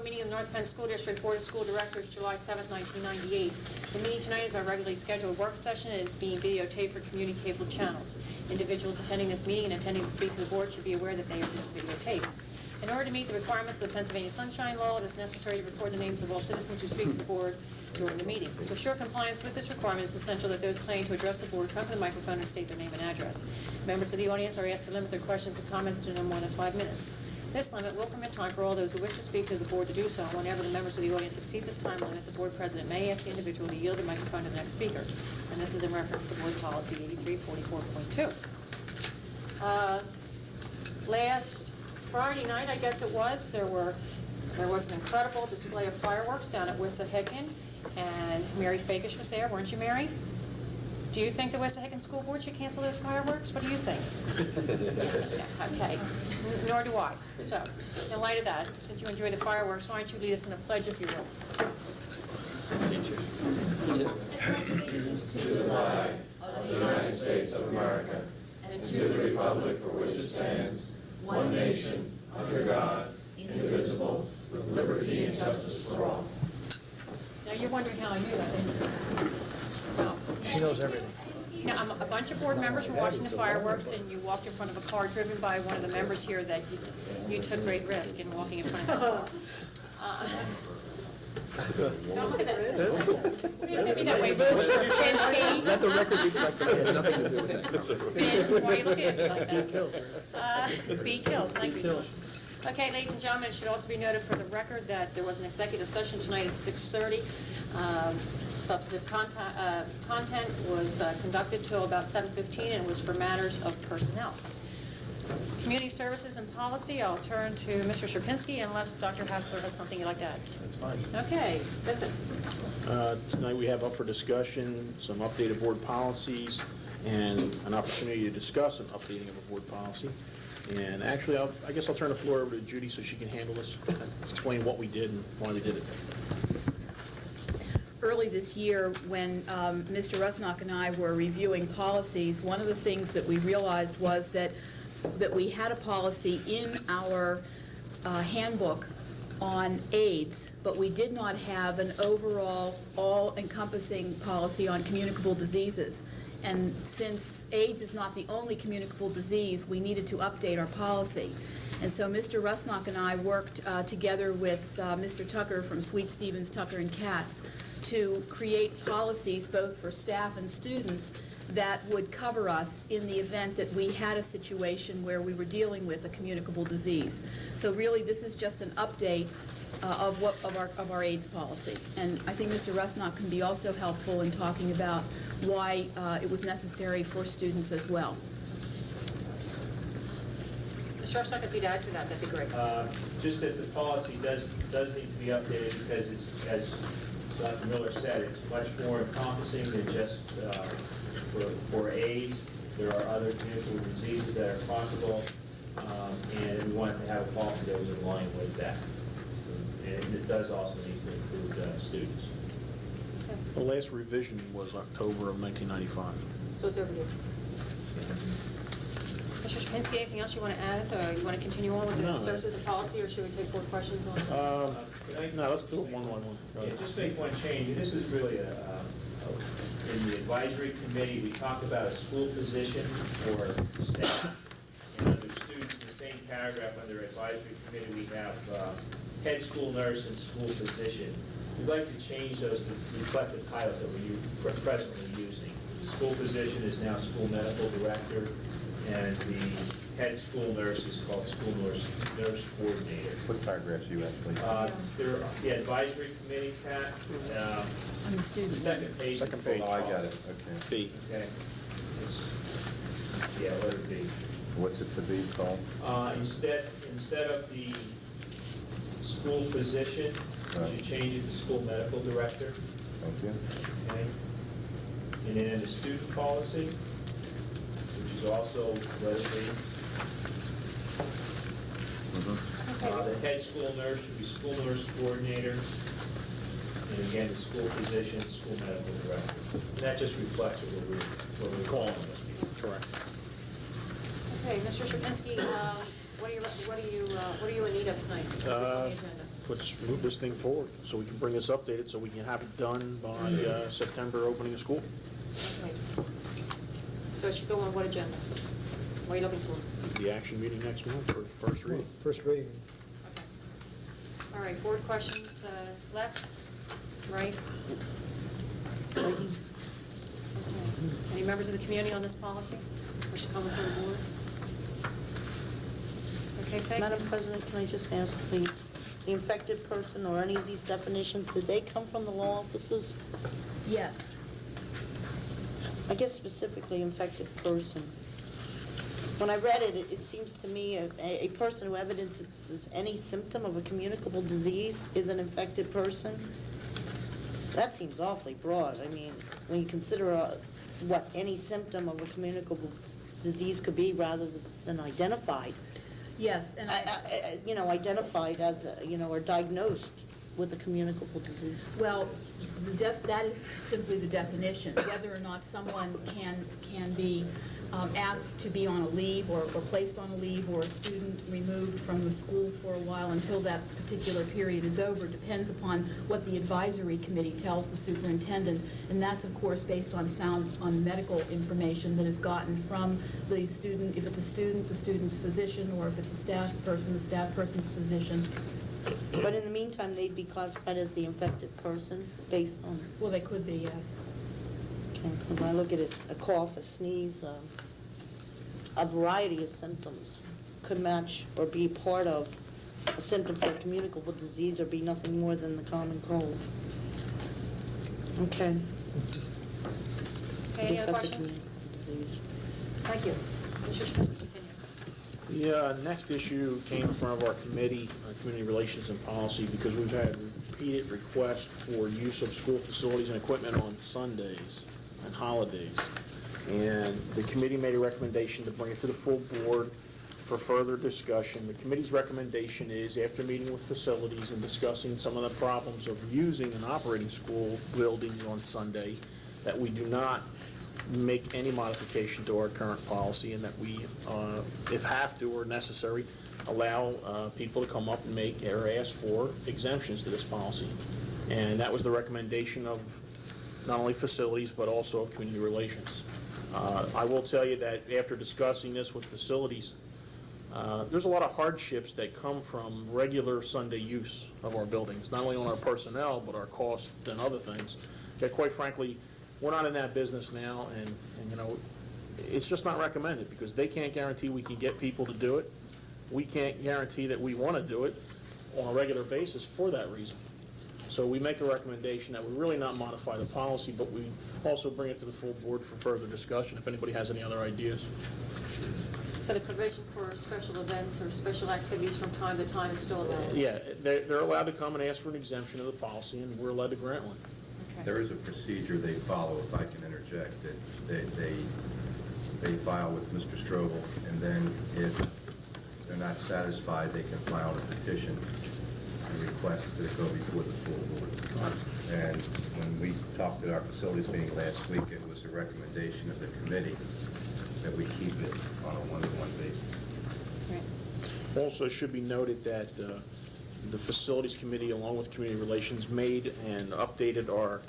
annual meeting of the North Penn School District Board of School Directors, July 7, 1998. The meeting tonight is our regularly scheduled work session and is being videotaped for community cable channels. Individuals attending this meeting and intending to speak to the board should be aware that they are being videotaped. In order to meet the requirements of the Pennsylvania Sunshine Law, it is necessary to record the names of all citizens who speak to the board during the meeting. To assure compliance with this requirement, it is essential that those planning to address the board come to the microphone and state their name and address. Members of the audience are asked to limit their questions and comments to no more than 5 minutes. This limit will permit time for all those who wish to speak to the board to do so. Whenever the members of the audience exceed this time limit, the board president may ask the individual to yield the microphone to the next speaker. And this is in reference to board policy 8344.2. Last Friday night, I guess it was, there was an incredible display of fireworks down at Wissahickon, and Mary Fakish was there, weren't you, Mary? Do you think the Wissahickon School Board should cancel those fireworks? What do you think? Yeah, okay, nor do I. So, in light of that, since you enjoy the fireworks, why don't you lead us in a pledge, if you will? Teacher. To the flag of the United States of America, and to the republic for which it stands, one nation, under God, indivisible, with liberty and justice for all. Now you're wondering how I knew that, didn't you? No. She knows everything. A bunch of board members were watching the fireworks, and you walked in front of a car driven by one of the members here that you took great risk in walking in front of the car. Don't look at that. Maybe that way, Vince. Let the record reflect that it had nothing to do with that. Vince, why are you looking at me like that? Speed kills, thank you. Okay, ladies and gentlemen, it should also be noted for the record that there was an executive session tonight at 6:30. Substantive content was conducted till about 7:15, and it was for matters of personnel. Community services and policy, I'll turn to Mr. Sierpinski unless Dr. Hassler has something you'd like to add. That's fine. Okay, Vincent. Tonight we have up for discussion some updated board policies and an opportunity to discuss an updating of a board policy. And actually, I guess I'll turn the floor over to Judy so she can handle this, explain what we did and why we did it. Early this year, when Mr. Rusnock and I were reviewing policies, one of the things that we realized was that we had a policy in our handbook on AIDS, but we did not have an overall, all-encompassing policy on communicable diseases. And since AIDS is not the only communicable disease, we needed to update our policy. And so Mr. Rusnock and I worked together with Mr. Tucker from Sweet Stevens, Tucker and Katz to create policies both for staff and students that would cover us in the event that we had a situation where we were dealing with a communicable disease. So really this is just an update of our AIDS policy. And I think Mr. Rusnock can be also helpful in talking about why it was necessary for students as well. Mr. Rusnock, if you'd add to that, that'd be great. Just that the policy does need to be updated because it's, as Dr. Miller said, it's much more encompassing than just for AIDS. There are other communicable diseases that are possible, and we wanted to have a policy that was in line with that. And it does also need to include students. Okay. The last revision was October of 1995. So it's overdue. Mr. Sierpinski, anything else you want to add? Or you want to continue on with the services and policy, or should we take more questions on No, let's do it one by one. Yeah, just make one change. And this is really in the advisory committee, we talked about a school position for staff. And under students, in the same paragraph under advisory committee, we have head school nurse and school physician. We'd like to change those to reflect the titles that we're presently using. The school physician is now school medical director, and the head school nurse is called school nurse coordinator. What paragraphs are you actually? They're the advisory committee, Pat. On the students. Second page. Second page. Oh, I got it, okay. B. Okay. Yeah, letter B. What's it to be called? Instead of the school physician, you should change it to school medical director. Thank you. Okay. And then in the student policy, which is also letter B, the head school nurse should be school nurse coordinator, and again, the school physician, school medical director. And that just reflects what we're calling them. Correct. Okay, Mr. Sierpinski, what are you in need of tonight? What's on the agenda? let's move this thing forward so we can bring this updated so we can have it done by September opening of school. Right. So it should go on what agenda? What are you looking for? The action meeting next month for first reading. First reading. Okay. All right, board questions left? Right? Okay. Any members of the community on this policy wish to come before the board? Okay, thank you. Madam President, can I just ask, please, the infected person or any of these definitions, did they come from the law offices? Yes. I guess specifically infected person. When I read it, it seems to me a person who evidences any symptom of a communicable disease is an infected person. That seems awfully broad. I mean, when you consider what any symptom of a communicable disease could be rather than identified. Yes, and Identified as, or diagnosed with a communicable disease. well, that is simply the definition. Whether or not someone can be asked to be on a leave or placed on a leave, or a student removed from the school for a while until that particular period is over depends upon what the advisory committee tells the superintendent, and that's of course based on medical information that is gotten from the student. If it's a student, the student's physician, or if it's a staff person, the staff person's physician. But in the meantime, they'd be classified as the infected person based on, Well, they could be, yes. okay, when I look at it, a cough, a sneeze, a variety of symptoms could match or be part of a symptom for a communicable disease or be nothing more than the common cold. Okay. Okay, any Just other have the questions? communicable disease. Thank you. Mr. Schmitz, continue. The next issue came from our committee, Community Relations and Policy, because we've had repeated requests for use of school facilities and equipment on Sundays and holidays. And the committee made a recommendation to bring it to the full board for further discussion. The committee's recommendation is, after meeting with facilities and discussing some of the problems of using and operating school buildings on Sunday, that we do not make any modification to our current policy, and that we, if have to or necessary, allow people to come up and make or ask for exemptions to this policy. And that was the recommendation of not only facilities but also of community relations. I will tell you that after discussing this with facilities, there's a lot of hardships that come from regular Sunday use of our buildings, not only on our personnel but our costs and other things that, quite frankly, we're not in that business now, and it's just not recommended because they can't guarantee we can get people to do it. We can't guarantee that we want to do it on a regular basis for that reason. So we make a recommendation that we really not modify the policy, but we also bring it to the full board for further discussion if anybody has any other ideas. So the provision for special events or special activities from time to time is still available? Yeah, they're allowed to come and ask for an exemption of the policy, and we're allowed to grant one. Okay. There is a procedure they follow, if I can interject, that they file with Mr. Strobel, and then if they're not satisfied, they can file a petition and request that it go before the full board. And when we talked at our facilities meeting last week, it was the recommendation of the committee that we keep it on a one-to-one basis. Right. Also, it should be noted that the Facilities Committee, along with Community Relations, made and updated our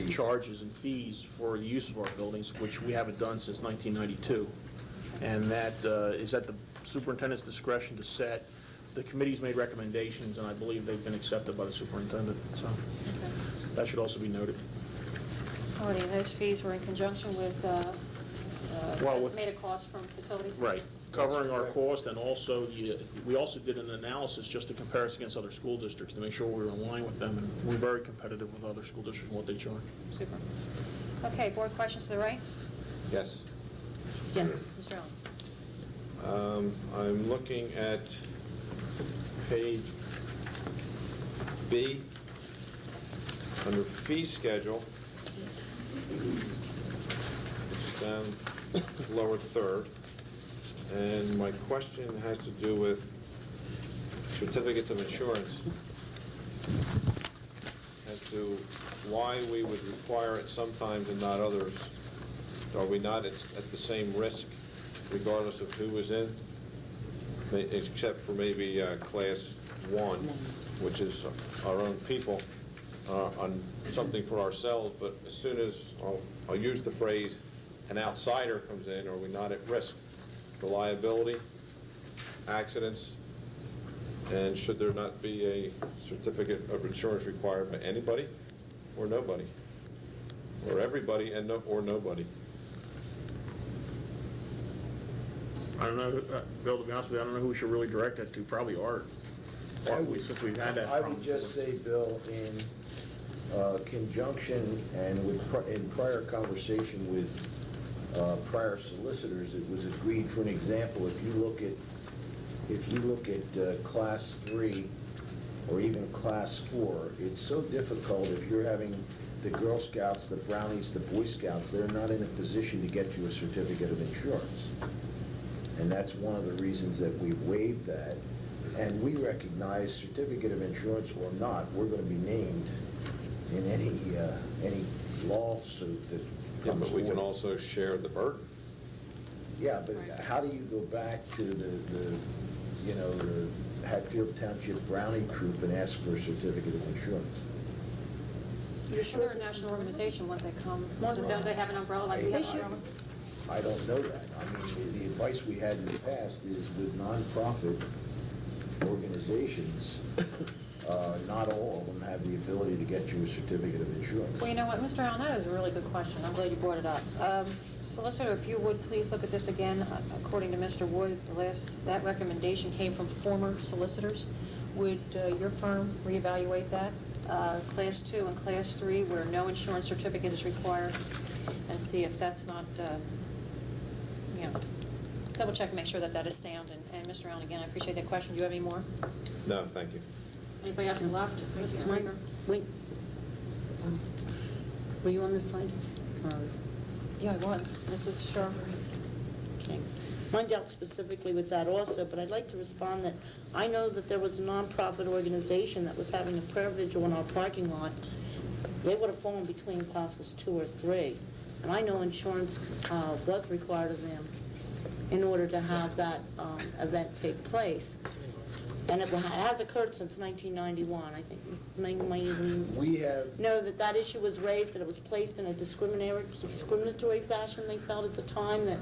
charges and fees for the use of our buildings, which we haven't done since 1992. And that is at the superintendent's discretion to set. The committee's made recommendations, and I believe they've been accepted by the superintendent. So that should also be noted. All right, and those fees were in conjunction with estimated cost from facilities? Right, covering our cost, and also we also did an analysis just to compare us against other school districts to make sure we were in line with them, and we're very competitive with other school districts and what they charge. Super. Okay, board questions to the right? Yes. Yes, Mr. Allen. I'm looking at page B, under fee schedule. It's down lower third. And my question has to do with certificates of insurance as to why we would require it sometimes and not others. Are we not at the same risk regardless of who is in, except for maybe class one, which is our own people, on something for ourselves, but as soon as, I'll use the phrase, an outsider comes in, are we not at risk for liability, accidents, and should there not be a certificate of insurance required by anybody or nobody? Or everybody and or nobody? I don't know, Bill, to be honest with you, I don't know who we should really direct that to, probably Art. Since we've had that I problem would just before. say, Bill, in conjunction and in prior conversation with prior solicitors, it was agreed, for an example, if you look at Class 3 or even Class 4, it's so difficult if you're having the Girl Scouts, the Brownies, the Boy Scouts, they're not in a position to get you a certificate of insurance. And that's one of the reasons that we waived that. And we recognize, certificate of insurance or not, we're going to be named in any lawsuit that Yeah, comes but we can forward. also share the burden. Yeah, but how do you go back to the Hatfield Township Brownie Troop and ask for a certificate of insurance? You're Sure, they're sure? a national organization, once they come, Well, so don't they have an umbrella like we They have an should. umbrella? I don't know that. I mean, the advice we had in the past is with nonprofit organizations, not all of them have the ability to get you a certificate of insurance. Well, you know what, Mr. Allen, that is a really good question. I'm glad you brought it up. Solicitor, if you would please look at this again. According to Mr. Wood, that recommendation came from former solicitors. Would your firm reevaluate that? Class 2 and Class 3, where no insurance certificate is required, and see if that's not, double check and make sure that that is sound. And Mr. Allen, again, I appreciate that question. Do you have any more? No, thank you. Anybody else left? Mr. Mike, Rieger? wait. Were you on this side? Yeah, I was. Mrs. Sharp? Okay. Mine dealt specifically with that also, but I'd like to respond that I know that there was a nonprofit organization that was having a prayer vigil in our parking lot. They would have fallen between classes 2 or 3. And I know insurance was required of them in order to have that event take place. And it has occurred since 1991. I think might even We have, know that that issue was raised, that it was placed in a discriminatory fashion, they felt at the time, that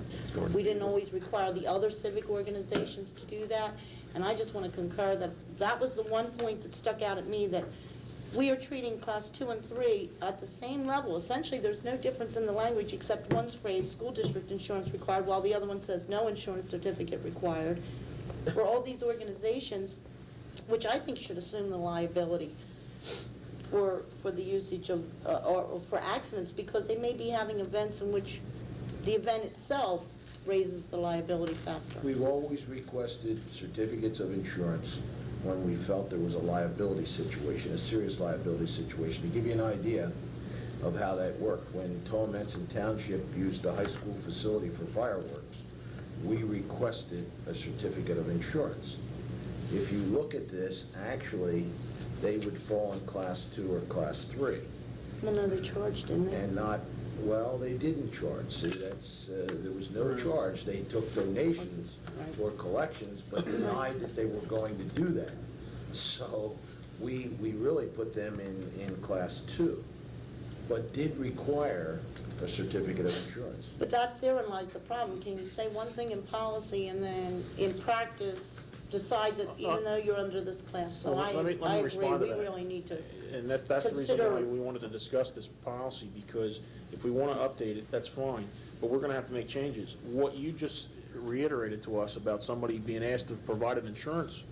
we didn't always require the other civic organizations to do that. And I just want to concur that that was the one point that stuck out at me, that we are treating Class 2 and 3 at the same level. Essentially, there's no difference in the language except one's phrase, school district insurance required, while the other one says no insurance certificate required. For all these organizations, which I think should assume the liability for the usage of, or for accidents, because they may be having events in which the event itself raises the liability factor. we've always requested certificates of insurance when we felt there was a liability situation, a serious liability situation. To give you an idea of how that worked, when Tolmenson Township used the high school facility for fireworks, we requested a certificate of insurance. If you look at this, actually, they would fall in Class 2 or Class 3. Well, no, they charged, didn't they? And not, well, they didn't charge. See, there was no charge. They took donations for collections, but denied that they were going to do that. So we really put them in Class 2, but did require a certificate of insurance. But therein lies the problem. Can you say one thing in policy and then in practice decide that even though you're under this class? So Well, I let me agree, respond to we that. really need to. And that's the reason Consider- why we wanted to discuss this policy, because if we want to update it, that's fine, but we're going to have to make changes. What you just reiterated to us about somebody being asked to provide an insurance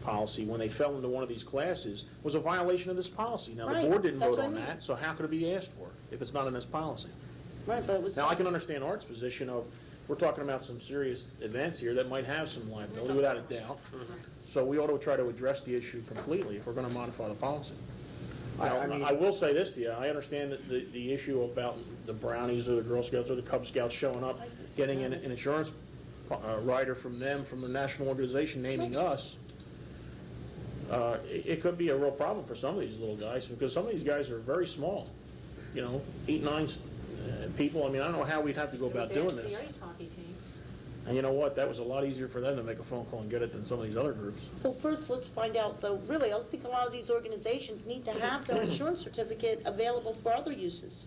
policy when they fell into one of these classes was a violation of this policy. Now, the Right, board didn't that's vote what I on mean. that, so how could it be asked for if it's not in this policy? Right, but it was. Now, I can understand Art's position of, we're talking about some serious events here that might have some liability, without a doubt. So we ought to try to address the issue completely if we're going to modify the policy. I mean- I will say this to you, I understand that the issue about the Brownies or the Girl Scouts or the Cub Scouts showing up, getting an insurance rider from them, from the national organization, naming us, it could be a real problem for some of these little guys, because some of these guys are very small, 8, 9 people. I mean, I don't know how we'd have to go about doing The this. ice hockey team. And you know what? That was a lot easier for them to make a phone call and get it than some of these other groups. Well, first, let's find out, though, really, I think a lot of these organizations need to have their insurance certificate available for other uses.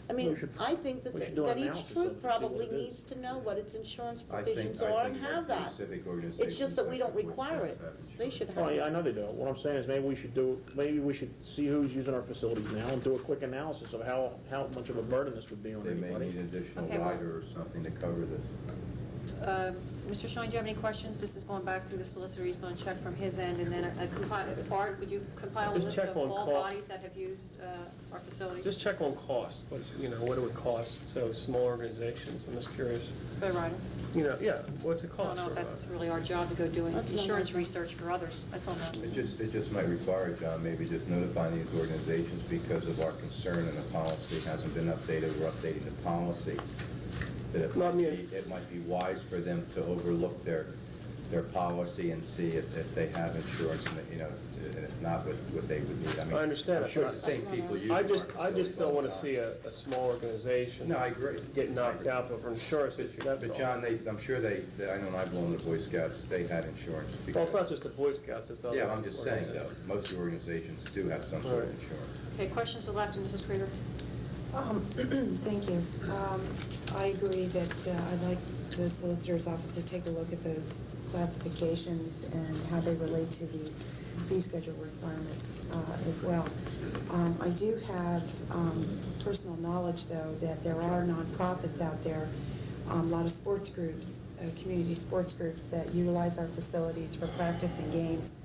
I mean, We should- I think that, we should do an that each analysis of troop it to see probably what it is. needs to know what its insurance I provisions think are and have that. civic organizations. It's just that we don't like the Boy require it. Scouts have They should Oh, have yeah, I it. know they do. What I'm saying is maybe we should see who's using our facilities now and do a quick analysis of how much of a burden this would be on They may everybody. need additional Okay, well- rider or something to cover this. Mr. Shine, do you have any questions? This is going back through the solicitor, he's going to check from his end, and then Art, would you compile a Just list check of on all call. bodies that have used our facilities? Just check on cost, what, what it would cost, so small organizations, I'm just curious, For the rider? yeah, what's it I don't cost? know if for a that's really our job to go doing That's not insurance our- research for others, that's on them. It just might require, John, maybe just notifying these organizations because of our concern and the policy hasn't been updated, we're updating the policy. That it might be wise for them to overlook their policy and see if they have insurance, and if not, what they would need. I mean, I understand I'm that, sure but it's the same people using I our just facilities don't all want the to time. see a small organization. No, I agree. Get knocked out over an insurance issue, that's all. But John, I'm sure I know when I belonged to Boy Scouts, they had insurance. Well, because- it's not just the Boy Scouts, it's other. Yeah, I'm just saying though, organizations. most of the organizations do have some sort of Right. insurance. Okay, questions to the left, and Mrs. Krieger? Thank you. I agree that I'd like the solicitor's office to take a look at those classifications and how they relate to the fee schedule requirements as well. I do have personal knowledge, though, that there are nonprofits out there, a lot of sports groups, community sports groups that utilize our facilities for practice and games.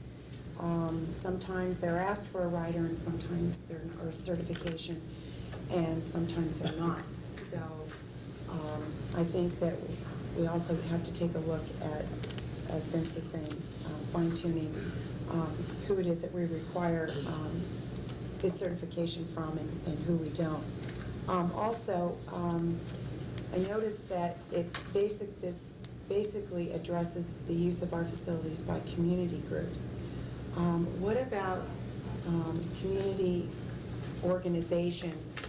Sometimes they're asked for a rider and sometimes they're, or certification, and sometimes they're not. So I think that we also have to take a look at, as Vince was saying, fine-tuning who it is that we require this certification from and who we don't. Also, I noticed that this basically addresses the use of our facilities by community groups. What about community organizations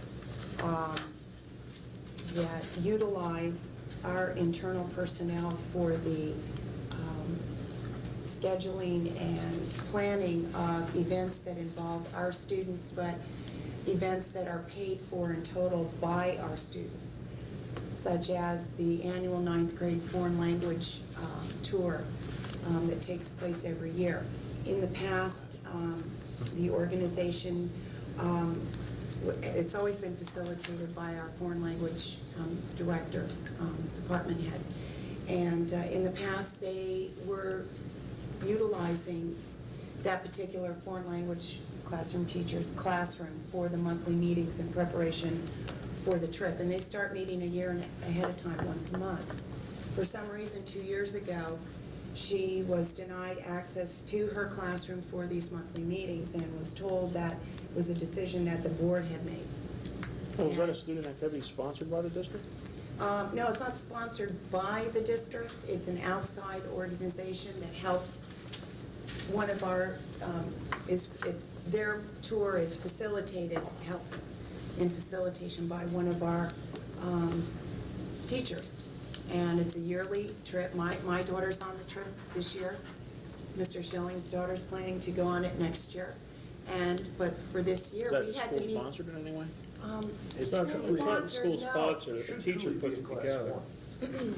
that utilize our internal personnel for the scheduling and planning of events that involve our students, but events that are paid for in total by our students, such as the annual 9th grade foreign language tour that takes place every year. In the past, the organization, it's always been facilitated by our foreign language director, department head. And in the past, they were utilizing that particular foreign language classroom teacher's classroom for the monthly meetings in preparation for the trip. And they start meeting a year ahead of time, once a month. For some reason, 2 years ago, she was denied access to her classroom for these monthly meetings and was told that it was a decision that the board had made. Oh, is that a student activity sponsored by the district? No, it's not sponsored by the district. It's an outside organization that helps. One of our, their tour is facilitated, helped in facilitation by one of our teachers. And it's a yearly trip. My daughter's on the trip this year. Mr. Schilling's daughter's planning to go on it next year. But for this year, we had to Is that meet. school-sponsored in any way? It's not school sponsored, Should the teacher truly be puts in it class together. one.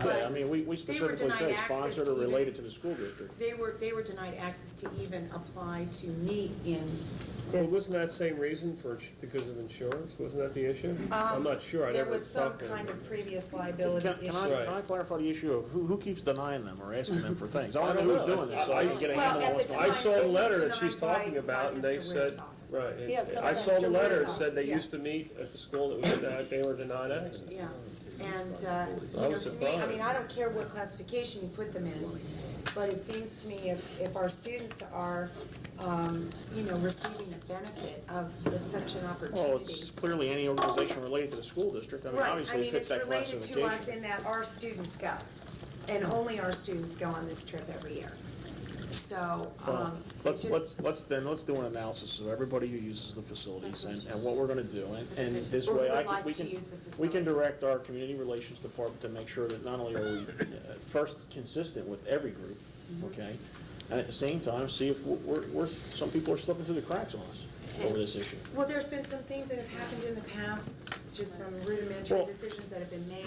Yeah, I mean, we specifically denied say access sponsored to or even- related to the school district. They were denied access to even apply to meet in Well, this. wasn't that same reason because of insurance? Wasn't that the issue? I'm not sure, I There never was some talked to kind them. of previous liability Can issue. Right. I clarify the issue of who keeps denying them or asking them for things? I want to I know don't who's know. doing this, so I can get a Well, handle on at what's the going I on. time, saw the it was letter that she's denied by talking about, and they Mr. said, Ware's office. right, Yeah, I saw the Mr. letter, Ware's it said they office, yeah. used to meet at the school that was denied, they were denied access. Yeah, and, I was to me, I mean, surprised. I don't care what classification you put them in, but it seems to me if our students are, receiving the benefit of such an Well, opportunity. it's clearly any organization related to the school district. I mean, Right, I obviously it mean, fits it's that related to us classification. in that our students go, and only our students go on this trip every year. So, Well, it's just. let's do an analysis of everybody who uses the facilities and what we're gonna do. And this Or who way, would like we to can, use the we can facilities. direct our community relations department to make sure that not only are we first consistent with every group, okay? And at the same time, see if some people are slipping through the cracks on us over this issue. Well, there's been some things that have happened in the past, just some rudimentary Well, decisions that have been made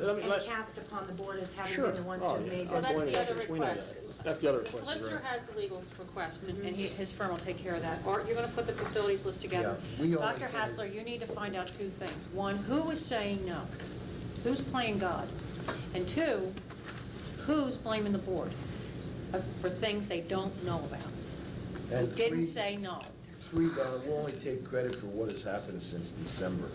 let- and cast upon the board as having Sure. been the ones to Oh, have yeah. made Well, those that's the decisions. other We know request. that. That's the other The request. solicitor you're right. has the legal request, and his firm will take care of that. Art, you're gonna put the facilities list together. Yeah, we only Dr. can- Hassler, you need to find out two things. One, who is saying no? Who's playing God? And two, who's blaming the board for things they don't know about? Who And didn't three- say no? Three, Donna, we'll only take credit for what has happened since December.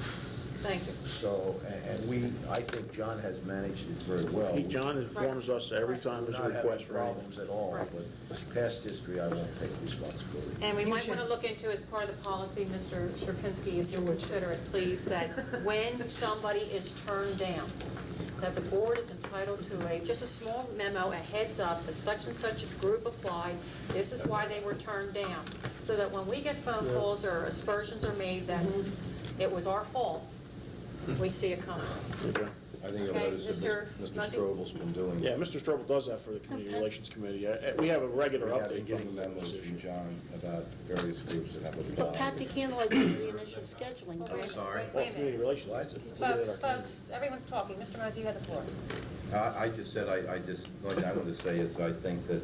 Thank you. So, and I think John has managed it very well. John informs us every time We're there's a not having request for anything. problems at all, Right. but past history, I won't take responsibility. And we You might want to should- look into, as part of the policy, Mr. Sierpinski, if you Mr. Wood. consider it, please, that when somebody is turned down, that the board is entitled to just a small memo, a heads up, that such and such a group applied, this is why they were turned down, so that when we get phone calls or aspersions are made that it was our fault, we see it coming. Okay. I think Okay, that is Mr. Mr. Muzzy? Strobel's been doing. Yeah, Mr. Strobel does that for the Community Relations Committee. We have a regular We have update been getting from memos them. from John about various groups that have But applied. Pat DeCandle, did the initial scheduling. Wait a minute, sorry? wait a Well, minute. Community Relations. Well, we did it at our Folks, everyone's talking. Mr. Mosey, you have the floor. I just said, I wanted to say is I think that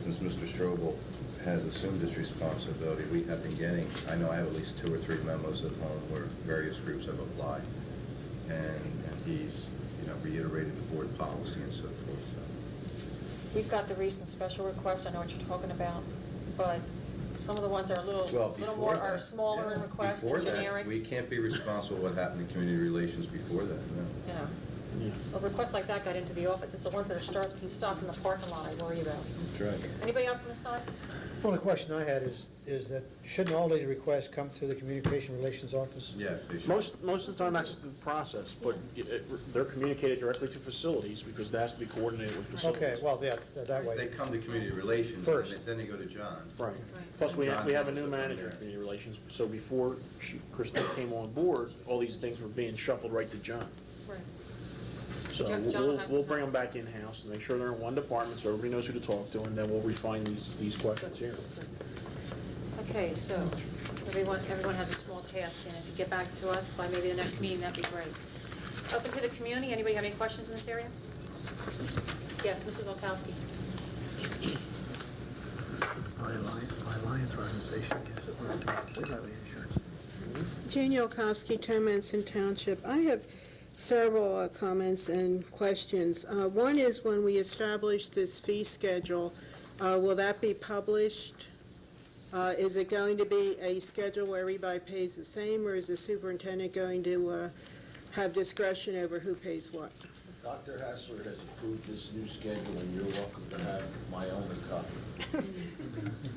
since Mr. Strobel has assumed this responsibility, we have been getting, I know I have at least 2 or 3 memos at home where various groups have applied. And he's, reiterated the board policy and so forth, We've got the recent special requests. I know what you're talking about, but some of the ones are a little more, are smaller in request and generic. We can't be responsible for what happened in community relations before that, no. Yeah. Yeah. Well, requests like that got into the office. It's the ones that are he stopped in the parking lot I worry about. That's right. Anybody else on this side? Well, the question I had is that shouldn't all these requests come to the Communication Relations Office? Yes, they should. Most of the time, that's the process, but they're communicated directly to facilities because that has to be coordinated with facilities. Okay, well, yeah, that They way. come to community relations, First. then they go to John. Right. Plus, we have a John new handles it manager from of there. community relations, so before Christine came on board, all these things were being shuffled right to John. Right. So John has we'll to bring them back in-house and make sure they're in one department so everybody knows who to talk to, and then we'll refine these questions here. Okay, so everyone has a small task, and if you get back to us by maybe the next meeting, that'd be great. Open to the community. Anybody have any questions in this area? Yes, Mrs. Olkowski. My Lions organization, yes. We have insurance. Jane Yolkowski, 10 Manson Township. I have several comments and questions. One is when we establish this fee schedule, will that be published? Is it going to be a schedule where everybody pays the same, or is the superintendent going to have discretion over who pays what? Dr. Hassler has approved this new schedule, and you're welcome to have my only copy.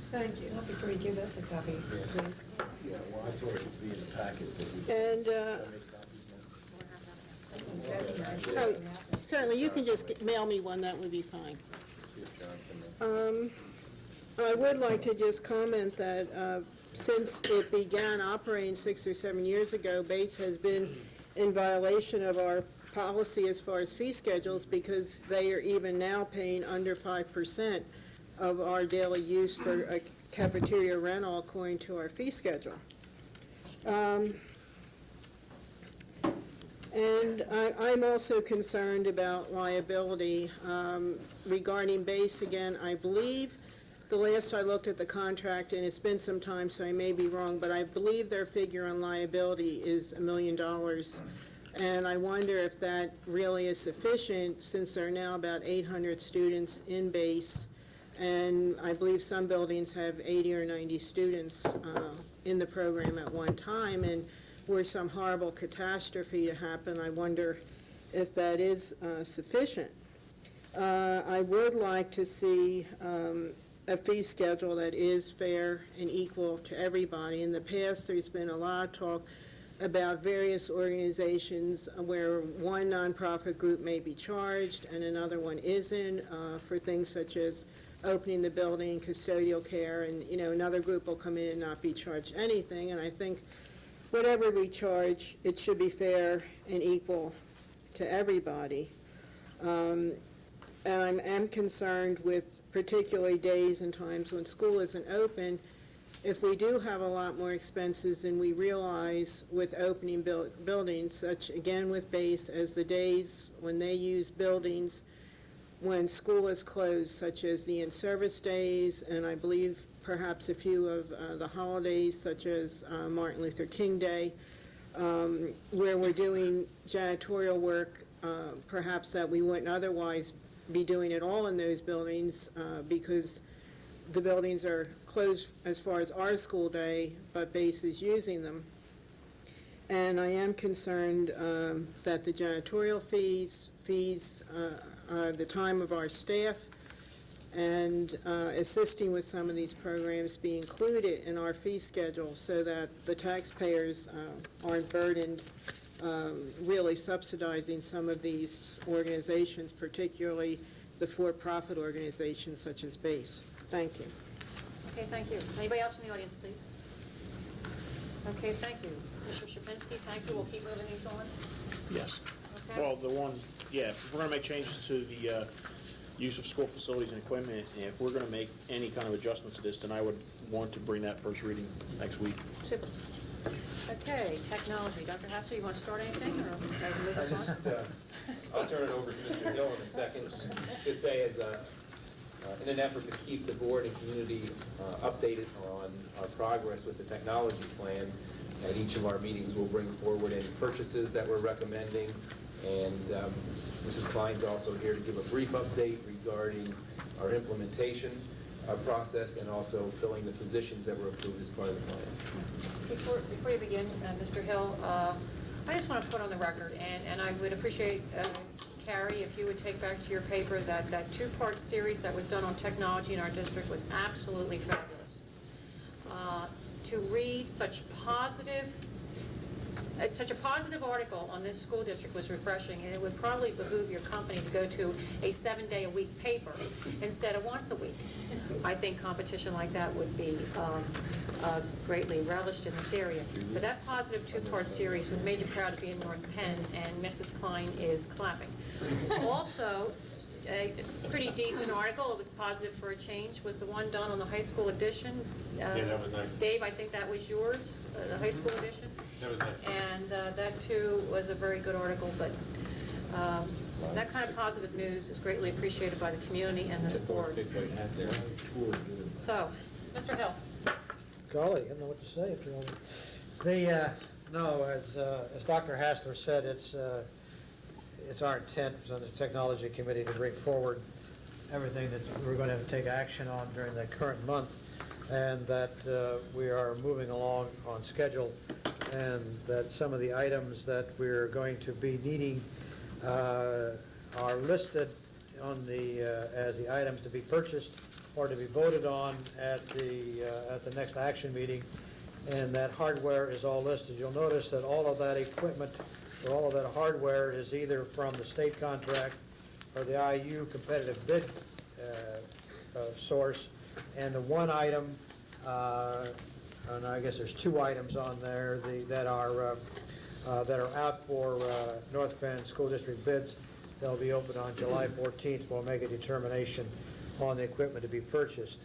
Thank you. Not before you give us a copy, please. Yeah, well, I thought it would be in the packet that we... And, Make copies now? That'd be nice. oh, certainly, you can just mail me one, that would be fine. See if John can, I would like to just comment that since it began operating 6 or 7 years ago, Bates has been in violation of our policy as far as fee schedules because they are even now paying under 5% of our daily use for a cafeteria rental according to our fee schedule. And I'm also concerned about liability regarding Base. Again, I believe the last I looked at the contract, and it's been some time, so I may be wrong, but I believe their figure on liability is $1 million. And I wonder if that really is sufficient, since there are now about 800 students in Base, and I believe some buildings have 80 or 90 students in the program at one time, and were some horrible catastrophe to happen, I wonder if that is sufficient. I would like to see a fee schedule that is fair and equal to everybody. In the past, there's been a lot of talk about various organizations where one nonprofit group may be charged and another one isn't, for things such as opening the building, custodial care, and, another group will come in and not be charged anything. And I think whatever we charge, it should be fair and equal to everybody. And I am concerned with particularly days and times when school isn't open. If we do have a lot more expenses than we realize with opening buildings, such again with base as the days when they use buildings when school is closed, such as the in-service days, and I believe perhaps a few of the holidays, such as Martin Luther King Day, where we're doing janitorial work, perhaps that we wouldn't otherwise be doing it all in those buildings because the buildings are closed as far as our school day, but base is using them. And I am concerned that the janitorial fees, the time of our staff, and assisting with some of these programs be included in our fee schedule so that the taxpayers aren't burdened really subsidizing some of these organizations, particularly the for-profit organizations such as BASE. Thank you. Okay, thank you. Anybody else from the audience, please? Okay, thank you. Mr. Shapinsky, thank you. We'll keep moving these on. Yes. Okay. Well, if we're going to make changes to the use of school facilities and equipment, and if we're going to make any kind of adjustment to this, then I would want to bring that first reading next week. Super. Okay, technology. Dr. Hassel, you want to start anything, or move this on? I'll turn it over to Mr. Hill in a second. Just say, in an effort to keep the board and community updated on our progress with the technology plan, at each of our meetings we'll bring forward any purchases that we're recommending, and Mrs. Klein's also here to give a brief update regarding our implementation process and also filling the positions that were approved as part of the plan. Before you begin, Mr. Hill, I just want to put on the record, and I would appreciate, Carrie, if you would take back to your paper that two-part series that was done on technology in our district was absolutely fabulous. To read such a positive article on this school district was refreshing, and it would probably behoove your company to go to a 7-day-a-week paper instead of once a week. I think competition like that would be greatly relished in this area. But that positive two-part series was made you proud to be in North Penn, and Mrs. Klein is clapping. Also, a pretty decent article, it was positive for a change, was the one done on the high school edition. Yeah, that was nice. Dave, I think that was yours, the high school edition. That was nice. And that, too, was a very good article, but that kind of positive news is greatly appreciated by the community and this board. So, Mr. Hill. Golly, I don't know what to say after all this. As Dr. Hassler said, it's our intent on the technology committee to bring forward everything that we're going to have to take action on during the current month, and that we are moving along on schedule, and that some of the items that we're going to be needing are listed on as the items to be purchased or to be voted on at the next action meeting, and that hardware is all listed. You'll notice that all of that equipment or all of that hardware is either from the state contract or the IU competitive bid source, and the one item, and I guess there's two items on there that are out for North Penn School District bids. They'll be open on July 14th. We'll make a determination on the equipment to be purchased.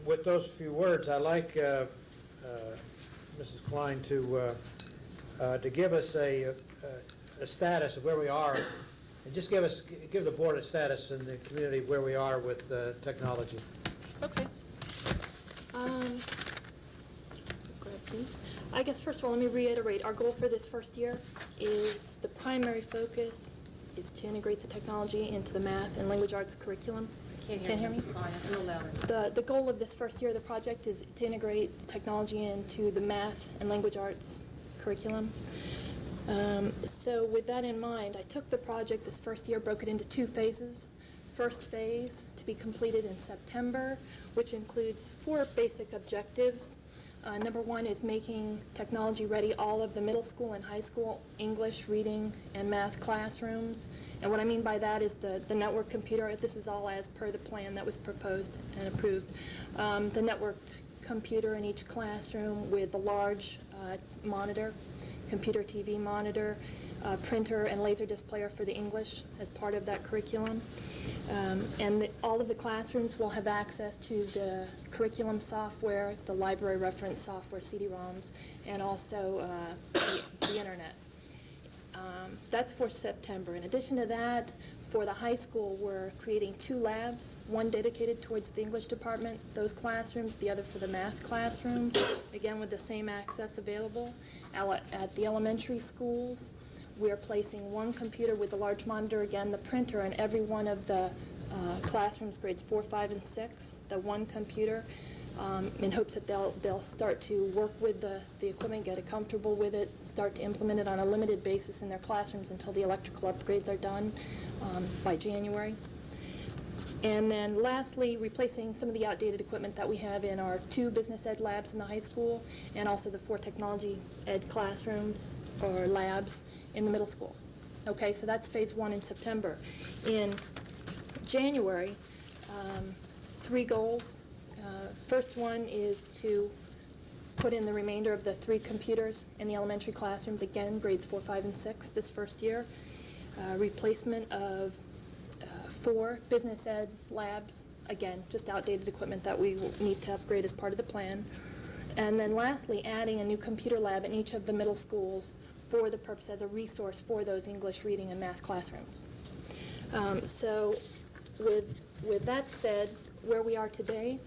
With those few words, I'd like Mrs. Klein to give us a status of where we are, and just give the board a status in the community where we are with technology. Okay. Grab these. I guess first of all, let me reiterate, our goal for this first year is the primary focus is to integrate the technology into the math and language arts curriculum. Can't hear Mrs. Klein, a little louder. The goal of this first year of the project is to integrate the technology into the math and language arts curriculum. So with that in mind, I took the project this first year, broke it into 2 phases. First phase to be completed in September, which includes 4 basic objectives. Number one is making technology-ready all of the middle school and high school English, reading, and math classrooms. And what I mean by that is the network computer. This is all as per the plan that was proposed and approved. The networked computer in each classroom with a large monitor, computer TV monitor, printer and laser displayer for the English as part of that curriculum. All of the classrooms will have access to the curriculum software, the library reference software, CD-ROMs, and also the internet. That's for September. In addition to that, for the high school, we're creating 2 labs, one dedicated towards the English department, those classrooms, the other for the math classrooms, again with the same access available. At the elementary schools, we are placing 1 computer with a large monitor, again the printer, in every one of the classrooms, grades 4, 5, and 6, the 1 computer, in hopes that they'll start to work with the equipment, get comfortable with it, start to implement it on a limited basis in their classrooms until the electrical upgrades are done by January. And then lastly, replacing some of the outdated equipment that we have in our 2 business ed labs in the high school, and also the 4 technology ed classrooms or labs in the middle schools. Okay, so that's phase 1 in September. In January, 3 goals. First one is to put in the remainder of the 3 computers in the elementary classrooms, again, grades 4, 5, and 6 this first year. Replacement of 4 business ed labs, again, just outdated equipment that we need to upgrade as part of the plan. And then lastly, adding a new computer lab in each of the middle schools for the purpose as a resource for those English reading and math classrooms. So with that said, where we are today,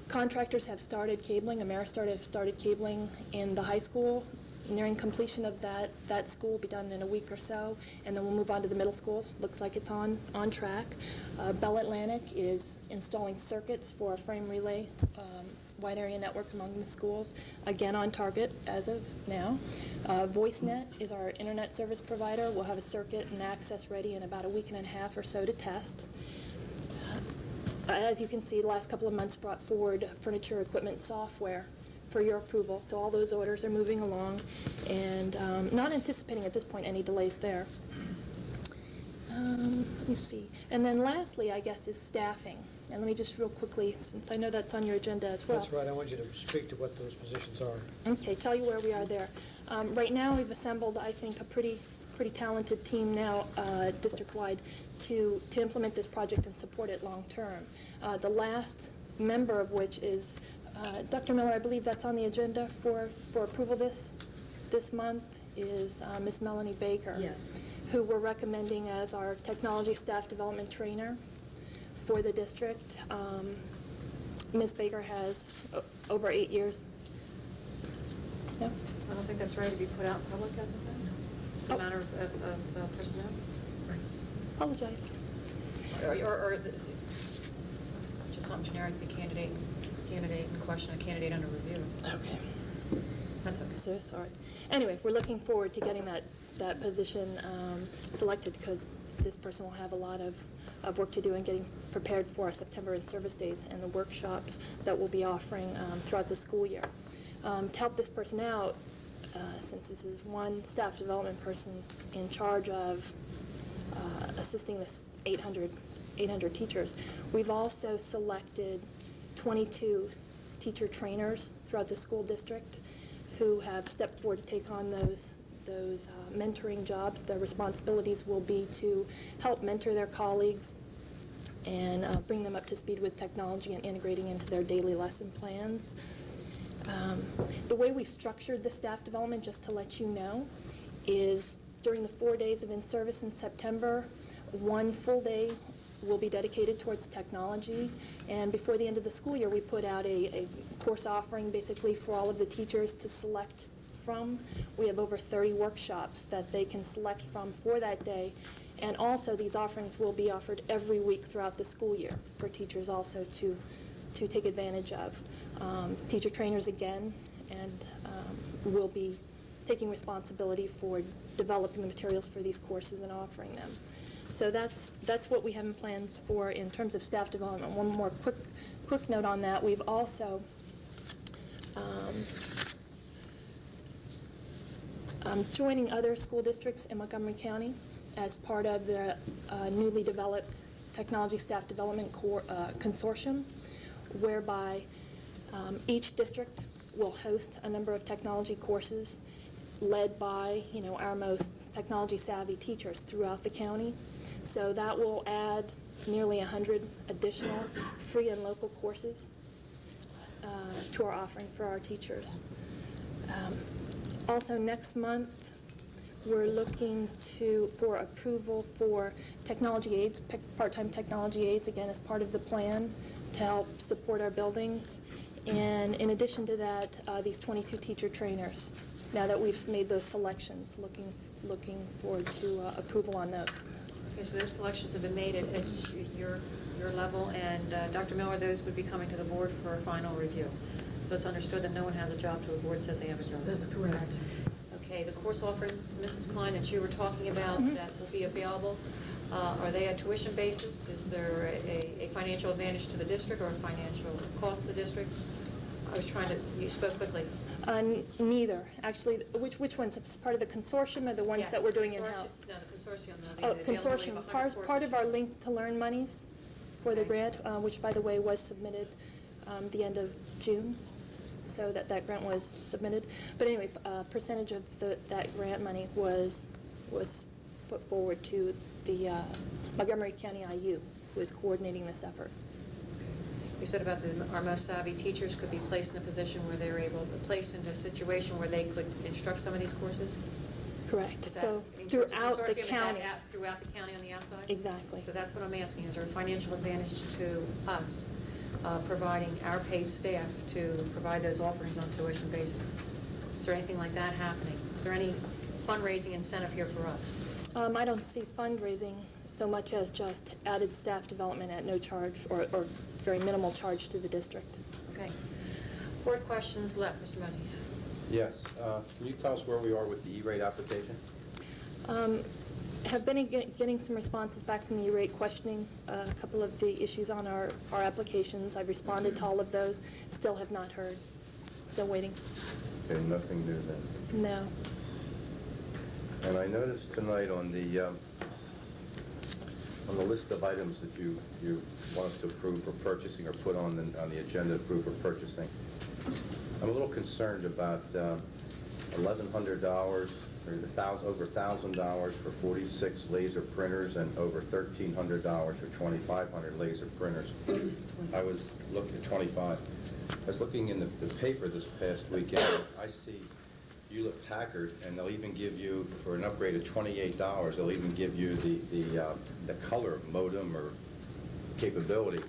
contractors have started cabling. Ameristar have started cabling in the high school. Nearing completion of that school will be done in a week or so, and then we'll move on to the middle schools. Looks like it's on track. Bell Atlantic is installing circuits for a frame relay wide area network among the schools, again on target as of now. VoiceNet is our internet service provider. We'll have a circuit and access ready in about a week and a half or so to test. As you can see, the last couple of months brought forward furniture equipment software for your approval, so all those orders are moving along, and not anticipating at this point any delays there. Let me see. And then lastly, I guess, is staffing. And let me just real quickly, since I know that's on your agenda as well. That's right. I want you to speak to what those positions are. Okay, tell you where we are there. Right now, we've assembled, I think, a pretty talented team now, district-wide, to implement this project and support it long-term. The last member of which is Dr. Miller. I believe that's on the agenda for approval this month, is Ms. Melanie Baker. Yes. Who we're recommending as our technology staff development trainer for the district. Ms. Baker has over 8 years. No? I don't think that's ready to be put out in public as of now. It's a matter of personnel. Apologize. Or just something generic, the candidate in question, a candidate under review. Okay. That's okay. So sorry. Anyway, we're looking forward to getting that position selected, because this person will have a lot of work to do in getting prepared for our September in-service days and the workshops that we'll be offering throughout the school year. To help this person out, since this is one staff development person in charge of assisting this 800 teachers, we've also selected 22 teacher trainers throughout the school district who have stepped forward to take on those mentoring jobs. Their responsibilities will be to help mentor their colleagues and bring them up to speed with technology and integrating into their daily lesson plans. The way we've structured the staff development, just to let you know, is during the 4 days of in-service in September, 1 full day will be dedicated towards technology, and before the end of the school year we put out a course offering basically for all of the teachers to select from. We have over 30 workshops that they can select from for that day, and also these offerings will be offered every week throughout the school year for teachers also to take advantage of. Teacher trainers again, and will be taking responsibility for developing the materials for these courses and offering them. So that's what we have in plans for in terms of staff development. One more quick note on that. We've also Joining other school districts in Montgomery County as part of the newly developed Technology Staff Development Consortium, whereby each district will host a number of technology courses led by, our most technology-savvy teachers throughout the county. So that will add nearly 100 additional free and local courses to our offering for our teachers. Also, next month, we're looking for approval for technology aides, part-time technology aides, again, as part of the plan to help support our buildings. And in addition to that, these 22 teacher trainers, now that we've made those selections, looking forward to approval on those. Okay, so those selections have been made at your level, and Dr. Miller, those would be coming to the board for a final review. So it's understood that no one has a job till the board says they have a job. That's correct. Okay, the course offerings, Mrs. Klein, that you were talking about that will be available, are they at tuition basis? Is there a financial advantage to the district or a financial cost to the district? You spoke quickly. Neither. Actually, which ones? Part of the consortium or the ones that we're doing in-house? No, the consortium. Consortium. Part of our Link to Learn monies for the grant, which, by the way, was submitted the end of June, so that grant was submitted. But anyway, a percentage of that grant money was put forward to the Montgomery County IU, who is coordinating this effort. You said about our most savvy teachers could be placed in a position where they're placed into a situation where they could instruct some of these courses? Correct. So throughout the county. Throughout the county on the outside? Exactly. So that's what I'm asking. Is there a financial advantage to us providing our paid staff to provide those offerings on tuition basis? Is there anything like that happening? Is there any fundraising incentive here for us? I don't see fundraising so much as just added staff development at no charge or very minimal charge to the district. Okay. Board questions left, Mr. Mosey. Yes. Can you tell us where we are with the E-rate application? Have been getting some responses back from the E-rate questioning a couple of the issues on our applications. I've responded to all of those. Still have not heard. Still waiting. Okay, nothing new then. No. And I noticed tonight on the list of items that you want us to approve for purchasing or put on the agenda to approve for purchasing, I'm a little concerned about $1,100 or over $1,000 for 46 laser printers and over $1,300 for 2,500 laser printers. I was looking at 25. I was looking in the paper this past weekend. I see Hewlett-Packard, and they'll even give you, for an upgrade of $28, they'll even give you the color modem or capability,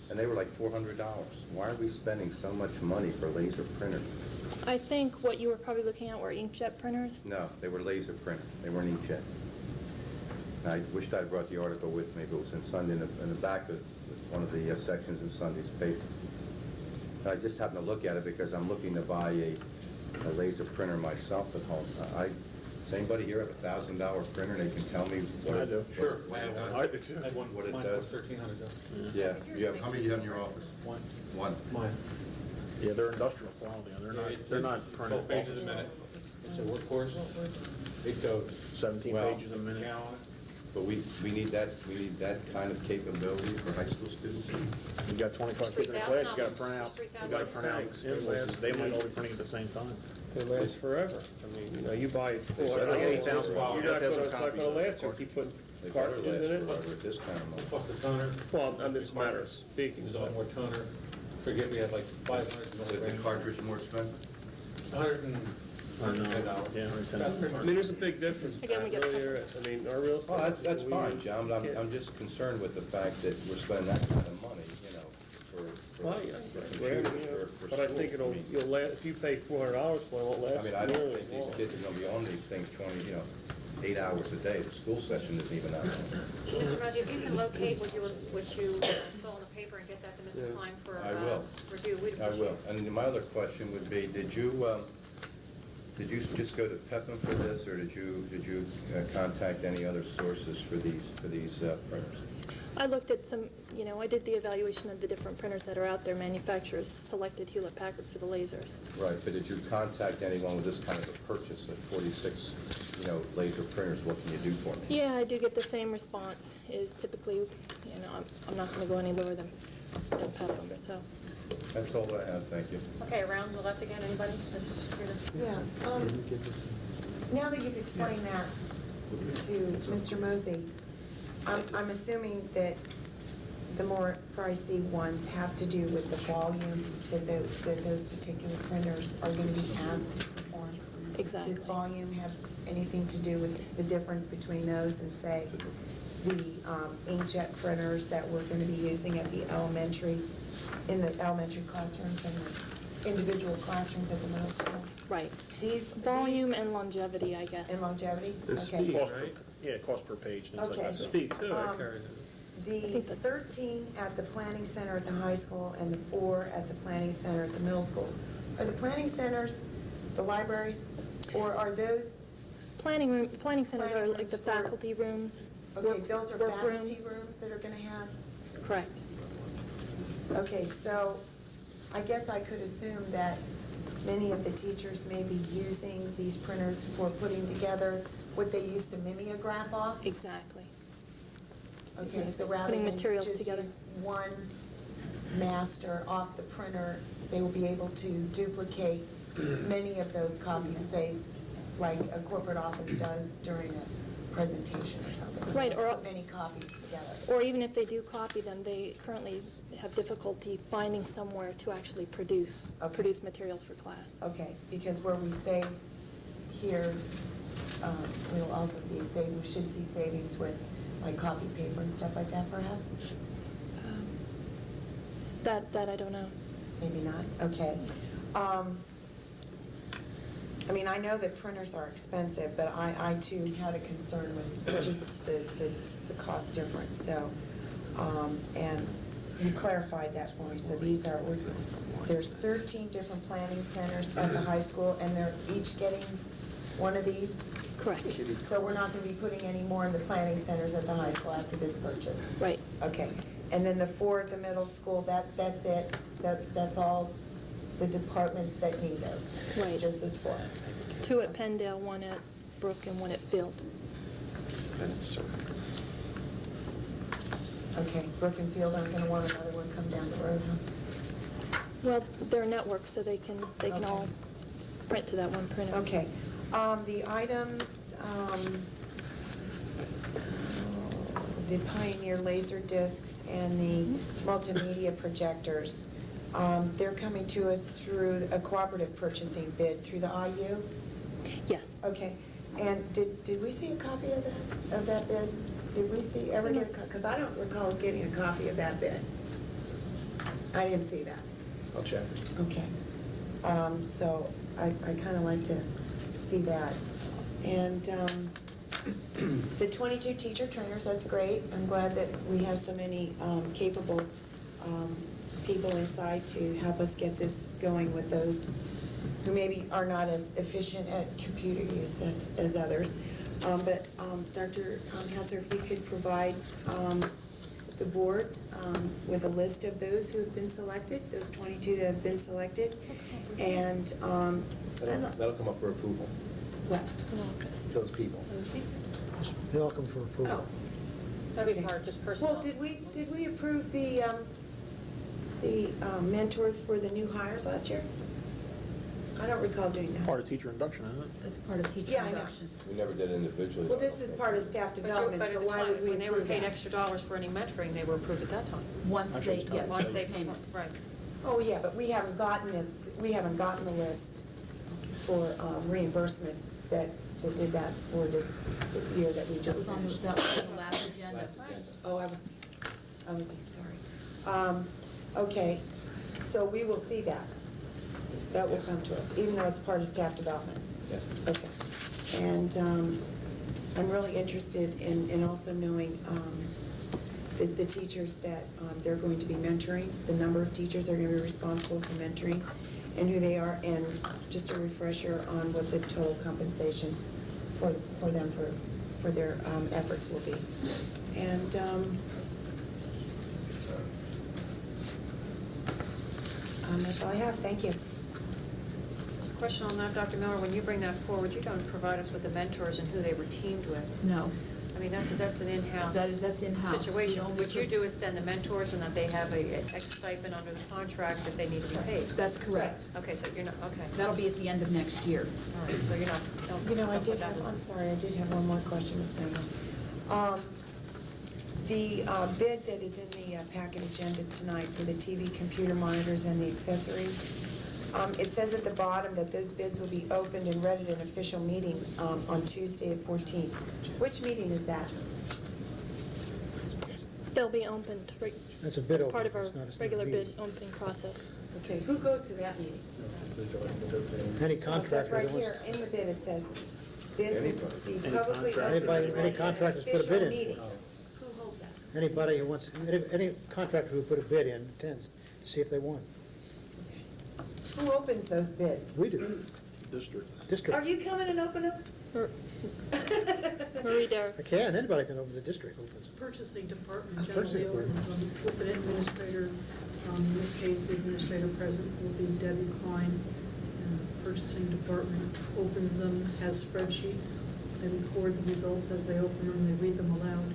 and they were like $400. Why are we spending so much money for laser printers? I think what you were probably looking at were inkjet printers. No, they were laser printers. They weren't inkjet. I wished I'd brought the article with me, but it was in Sunday in the back of one of the sections in Sunday's paper. And I just happened to look at it because I'm looking to buy a laser printer myself at home. Does anybody here have a $1,000 printer and they can tell me what it does? Sure. What it does? I do too. What it does? $1,300. Yeah. How many do you have in your office? One. One. Yeah, they're industrial quality. They're not printed. 12 pages a minute. It's a workhorse. It goes 17 pages a minute. But we need that kind of capability for high school students. You got 25 kids in the class, you got to print out invoices. They might all be printing at the same time. They last forever. I mean, you buy $8,000. it's not going to last. You keep putting They better cartridges in it. last forever at this kind of money. Plus the toner. Well, it's a matter of speaking. There's a lot more toner. Forget we had like 500 Is the cartridge more expensive? $110. Yeah, I mean, there's a big difference. Again, we get Really, there is. I mean, our real estate. Well, that's fine, John, but I'm just concerned with the fact that we're spending that kind of money, for Well, yeah, computers for but I think school. you'll last, if you pay $400 for it, it won't last I mean, I don't nearly think as these long. kids are gonna be on these things 8 hours a day. The school session isn't even that long. Mr. Mosey, if you can locate what you saw in the paper and get that to Mrs. Klein for I will. review, we'd I appreciate will. it. And my other question would be, did you just go to Pepin for this, or did you contact any other sources for these printers? I looked at some, I did the evaluation of the different printers that are out there. Manufacturers selected Hewlett-Packard for the lasers. Right, but did you contact anyone with this kind of a purchase of 46, laser printers? What can you do for me? Yeah, I do get the same response, is typically, I'm not going to go any lower than Peckham, so. That's all I have, thank you. Okay, around to the left again, anybody? Mrs. Shapiro? Yeah, now that you've explained that to Mr. Mosey, I'm assuming that the more pricey ones have to do with the volume that those particular printers are going to be asked to perform. Exactly. Does volume have anything to do with the difference between those and, say, the inkjet printers that we're going to be using at the elementary, in the elementary classrooms and the individual classrooms at the middle school? Right. These Volume and longevity, I guess. and longevity? The Okay. speed, Cost right? cost per page, things like Okay. that. Speed, too, I carried it. The 13 at the planning center at the high school and the 4 at the planning center at the middle schools, are the planning centers the libraries, or are those, Planning centers are Planning like the rooms for- faculty rooms. okay, those are work faculty rooms. rooms that are going to have? Correct. Okay, so I guess I could assume that many of the teachers may be using these printers for putting together what they used to mimeograph off? Exactly. Okay, so rather Putting than materials just together. use one master off the printer, they will be able to duplicate many of those copies, say, like a corporate office does during a presentation or something. Right, or- put many copies together. Or even if they do copy them, they currently have difficulty finding somewhere to actually produce materials for class. Okay, because where we save here, we will also see we should see savings with like copy paper and stuff like that, perhaps? That I don't know. Maybe not, okay. I mean, I know that printers are expensive, but I too had a concern with just the cost difference, so, and you clarified that for me, so there's 13 different planning centers at the high school, and they're each getting one of these? Correct. So we're not gonna be putting any more in the planning centers at the high school after this purchase? Right. Okay, and then the 4 at the middle school, that's it? That's all the departments that need those? Right. Just this 4? 2 at Penndale, 1 at Brook, and 1 at Field. Okay, Brook and Field aren't gonna want another one come down the road, huh? Well, they're networks, so they can all print to that one printer. Okay, the items, the Pioneer laser discs and the multimedia projectors, they're coming to us through a cooperative purchasing bid through the IU? Yes. Okay, and did we see a copy of that bid? Did we ever get a copy? Because I don't recall getting a copy of that bid. I didn't see that. I'll check. Okay. So I kind of like to see that. And the 22 teacher trainers, that's great. I'm glad that we have so many capable people inside to help us get this going with those who maybe are not as efficient at computer use as others. But Dr. Hauser, if you could provide the board with a list of those who have been selected, those 22 that have been selected, and That'll come up for approval, what? In August. those people. You're welcome for approval. That'd be Okay. part of just personnel. Well, did we approve the mentors for the new hires last year? I don't recall doing that. Part of teacher induction, isn't it? It's part of teacher Yeah, I know. induction. We never did individually. Well, this is part of staff development, But so at the why time, would we when they were approve paid that? extra dollars for any mentoring, they were approved at that time. Once they, yes, Once they payment. right. Oh, yeah, but we haven't gotten the list for reimbursement that did that for this year that we That just was on finished. that was on the last agenda. Oh, I was sorry. Okay, so we will see that. That will come to us, even though it's part of staff development. Yes. Okay. And I'm really interested in also knowing the teachers that they're going to be mentoring, the number of teachers that are going to be responsible for mentoring, and who they are, and just a refresher on what the total compensation for them for their efforts will be. And That's all I have. Thank you. Just a question on that, Dr. Miller, when you bring that forward, you don't provide us with the mentors and who they were teamed with. No, I mean, that's an in-house that's in-house. situation. We only What you do is send the mentors and that they have a X stipend under the contract that they need to be paid. That's correct. Okay, so you're not, okay. That'll be at the end of next year. All right, so you're not, don't. You know, I don't did put that have, as- I'm sorry, I did have one more question, Ms. Nagle. The bid that is in the packet agenda tonight for the TV computer monitors and the accessories, it says at the bottom that those bids will be opened and read at an official meeting on Tuesday, the 14th. Which meeting is that? They'll be opened That's a bid as part of our opening, it's not a regular meeting. bid opening process. Okay, who goes to that meeting? Any It says contractor right that wants, here, in the bid, it says, bids will be publicly contractor. opened Anybody- and any read at an contractor that's put a official bid in. meeting. Who holds that? anybody who wants, any contractor who put a bid in attends to see if they won. Who opens those bids? We do, District. district. Are you coming and open them? Marie I Derrick's. can, anybody can open, the district opens. Purchasing department Purchasing generally opens them with an administrator. In this case, the administrator present will be Debbie Klein. And the purchasing department opens them, has spreadsheets. They record the results as they open them, they read them aloud.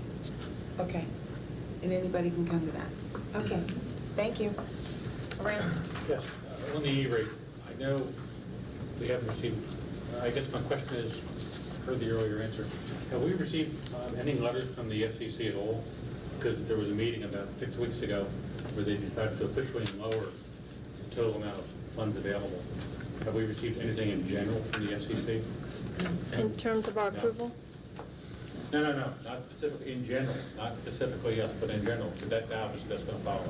Okay, and anybody can come to that. Okay, thank you. Around, Yes, on the E-rate, I know we haven't received, I guess my question is, per the earlier answer, have we received any letters from the FCC at all? Because there was a meeting about 6 weeks ago where they decided to officially lower the total amount of funds available. Have we received anything in general from the FCC? In terms of our No. approval? No, not specifically, in general, not specifically us, but in general, so that obviously that's going to follow.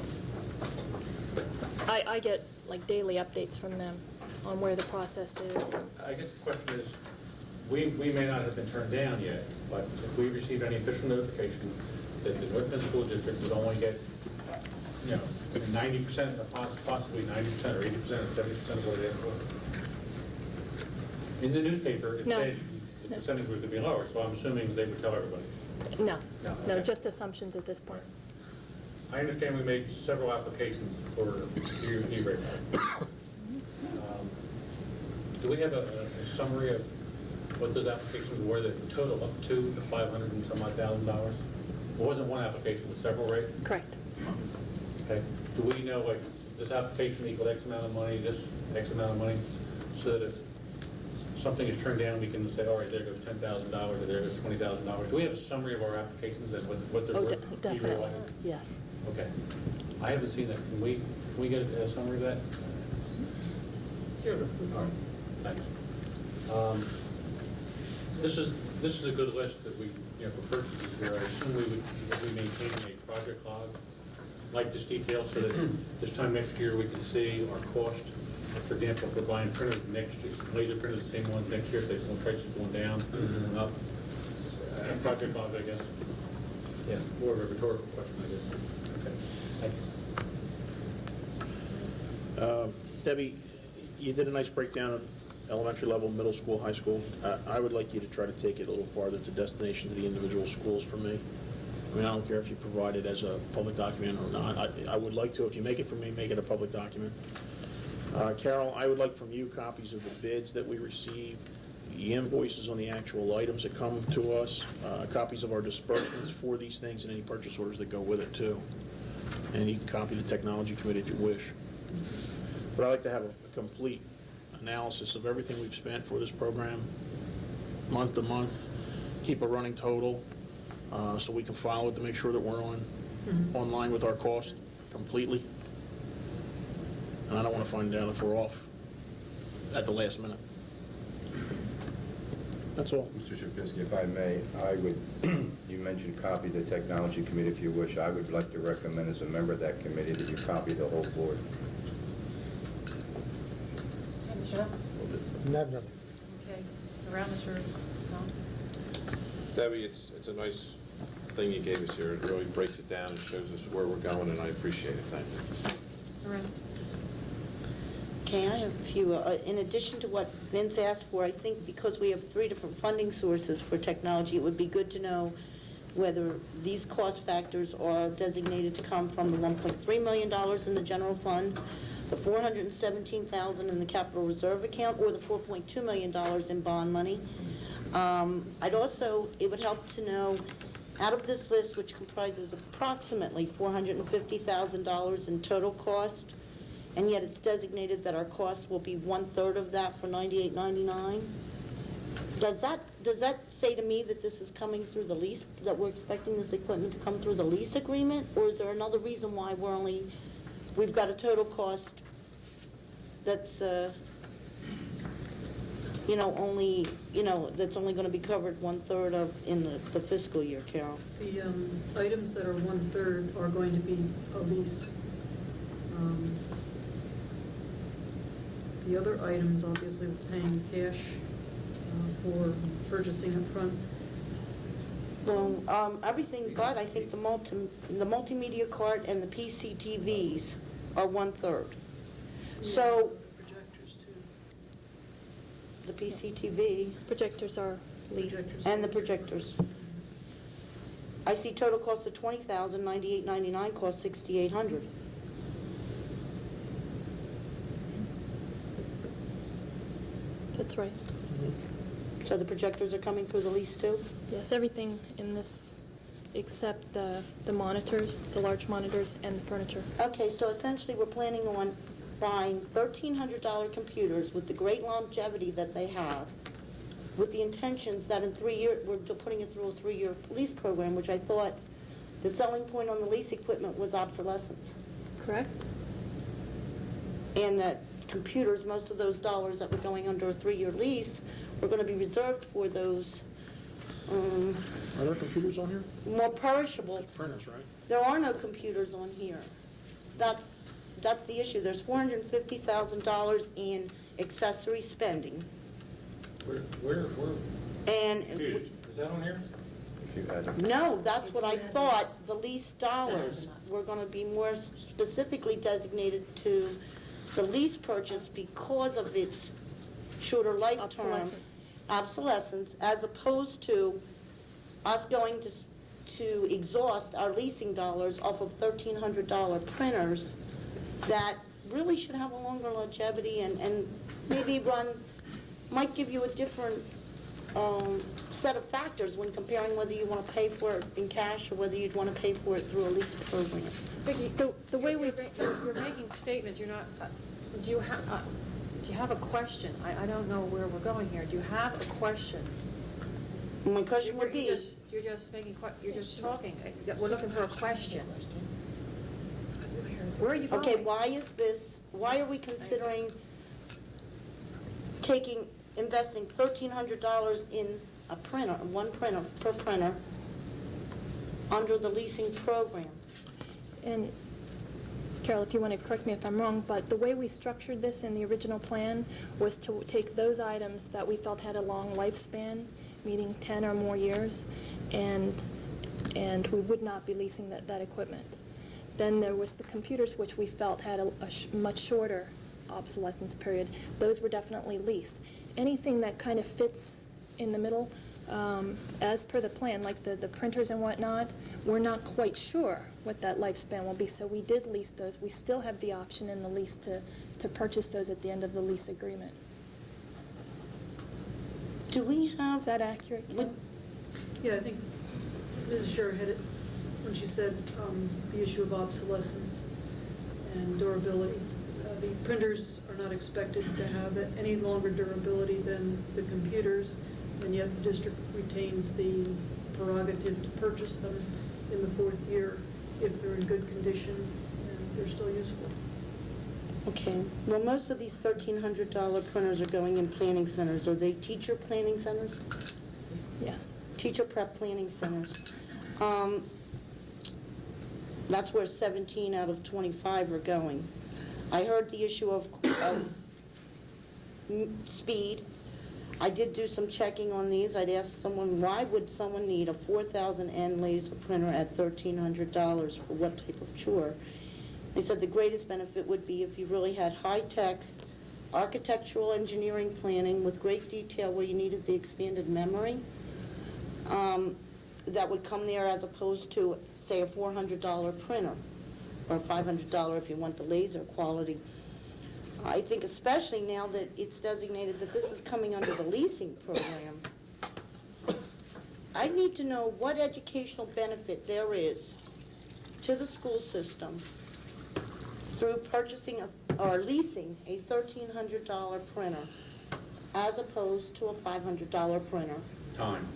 I get like daily updates from them on where the process is. I guess the question is, we may not have been turned down yet, but if we receive any official notification that the North Bend School District would only get, 90%, possibly 90% or 80% or 70% of what it asked for. In the newspaper, it No. said the percentage was going to be lower, so I'm assuming they would tell everybody. No, No, no, okay. just assumptions at this point. I understand we made several applications for E-rate. Do we have a summary of what those applications were that total up to the $500 and some odd thousand? It wasn't one application, it was several, right? Correct. Okay. Do we know, like, this application equal X amount of money, this X amount of money, so that if something is turned down, we can say, all right, there goes $10,000 or there goes $20,000? Do we have a summary of our applications and what they're Oh, worth? definitely, E-rate-wise? yes. Okay. I haven't seen that. Can we get a summary of that? Sure. All right, thanks. This is a good list that we, for purchases here. I assume we would be maintaining a project log like this detail so that this time next year we can see our cost. For example, if we're buying printers next year, laser printers, the same ones next year, if the price is going down, going up. Project log, I guess. Yes. More of a rhetorical question, I guess. Okay, thank you. Debbie, you did a nice breakdown of elementary level, middle school, high school. I would like you to try to take it a little farther to destination to the individual schools for me. I mean, I don't care if you provide it as a public document or not. I would like to, if you make it for me, make it a public document. Carol, I would like from you copies of the bids that we receive, the invoices on the actual items that come to us, copies of our disbursements for these things, and any purchase orders that go with it, too. And you can copy the technology committee if you wish. But I'd like to have a complete analysis of everything we've spent for this program, month to month, keep a running total, so we can follow it to make sure that we're on line with our cost completely. And I don't want to find out if we're off at the last minute. That's all. Mr. Shapinsky, if I may, I would, you mentioned copy the technology committee if you wish. I would like to recommend as a member of that committee that you copy the whole board. okay, Mr. Huff? I have nothing. Okay, around, Mr. Tom? Debbie, it's a nice thing you gave us here. It really breaks it down and shows us where we're going, and I appreciate it. Thank you. Around. Okay, I have a few. In addition to what Vince asked for, I think because we have 3 different funding sources for technology, it would be good to know whether these cost factors are designated to come from the $1.3 million in the general fund, the $417,000 in the capital reserve account, or the $4.2 million in bond money. It would help to know, out of this list, which comprises approximately $450,000 in total cost, and yet it's designated that our costs will be 1/3 of that for $98.99. Does that say to me that this is coming through the lease, that we're expecting this equipment to come through the lease agreement? Or is there another reason why we've got a total cost that's, that's only going to be covered 1/3 of in the fiscal year, Carol? The items that are 1/3 are going to be a lease. The other items, obviously, we're paying cash for purchasing up front. Well, everything but, I think, the multimedia cart and the PCTVs are 1/3. So, Projectors, too. the PCTV Projectors are leased. and the projectors. I see total cost of $20,000, $98.99 cost $6,800. That's right. So the projectors are coming through the lease too? Yes, everything in this except the monitors, the large monitors, and the furniture. Okay, so essentially we're planning on buying $1,300 computers with the great longevity that they have, with the intentions that in 3 years, we're putting it through a 3-year lease program, which I thought the selling point on the lease equipment was obsolescence. Correct? And that computers, most of those dollars that were going under a 3-year lease were going to be reserved for those Are there computers on here? more perishable. There's printers, right? There are no computers on here. That's the issue. There's $450,000 in accessory spending. Where, And, dude, is that on here? no, that's what I thought. The lease dollars were going to be more specifically designated to the lease purchase because of its shorter lifetime. Obsolescence, as opposed to us going to exhaust our leasing dollars off of $1,300 printers that really should have a longer longevity and maybe might give you a different set of factors when comparing whether you want to pay for it in cash or whether you'd want to pay for it through a lease program. Vicki, the way you're making statements, you're not, do you have a question? I don't know where we're going here. Do you have a question? My question would be... You're just talking. We're looking for a question. Where are you going? Okay, why are we considering investing $1,300 in a printer, one printer per printer, under the leasing program? And Carol, if you want to correct me if I'm wrong, but the way we structured this in the original plan was to take those items that we felt had a long lifespan, meaning 10 or more years, and we would not be leasing that equipment. Then there was the computers, which we felt had a much shorter obsolescence period. Those were definitely leased. Anything that kind of fits in the middle, as per the plan, like the printers and whatnot, we're not quite sure what that lifespan will be, so we did lease those. We still have the option in the lease to purchase those at the end of the lease agreement. Do we have... Is that accurate, Kim? Yeah, I think Mrs. Scher hit it when she said the issue of obsolescence and durability. The printers are not expected to have any longer durability than the computers, and yet the district retains the prerogative to purchase them in the 4th year if they're in good condition and they're still useful. Okay. Well, most of these $1,300 printers are going in planning centers. Are they teacher planning centers? Yes. Teacher prep planning centers. That's where 17 out of 25 are going. I heard the issue of speed. I did do some checking on these. I'd asked someone, why would someone need a 4,000N laser printer at $1,300 for what type of chore? They said the greatest benefit would be if you really had high-tech architectural engineering planning with great detail where you needed the expanded memory. That would come there as opposed to, say, a $400 printer, or $500 if you want the laser quality. I think especially now that it's designated that this is coming under the leasing program, I need to know what educational benefit there is to the school system through purchasing or leasing a $1,300 printer as opposed to a $500 printer. Time.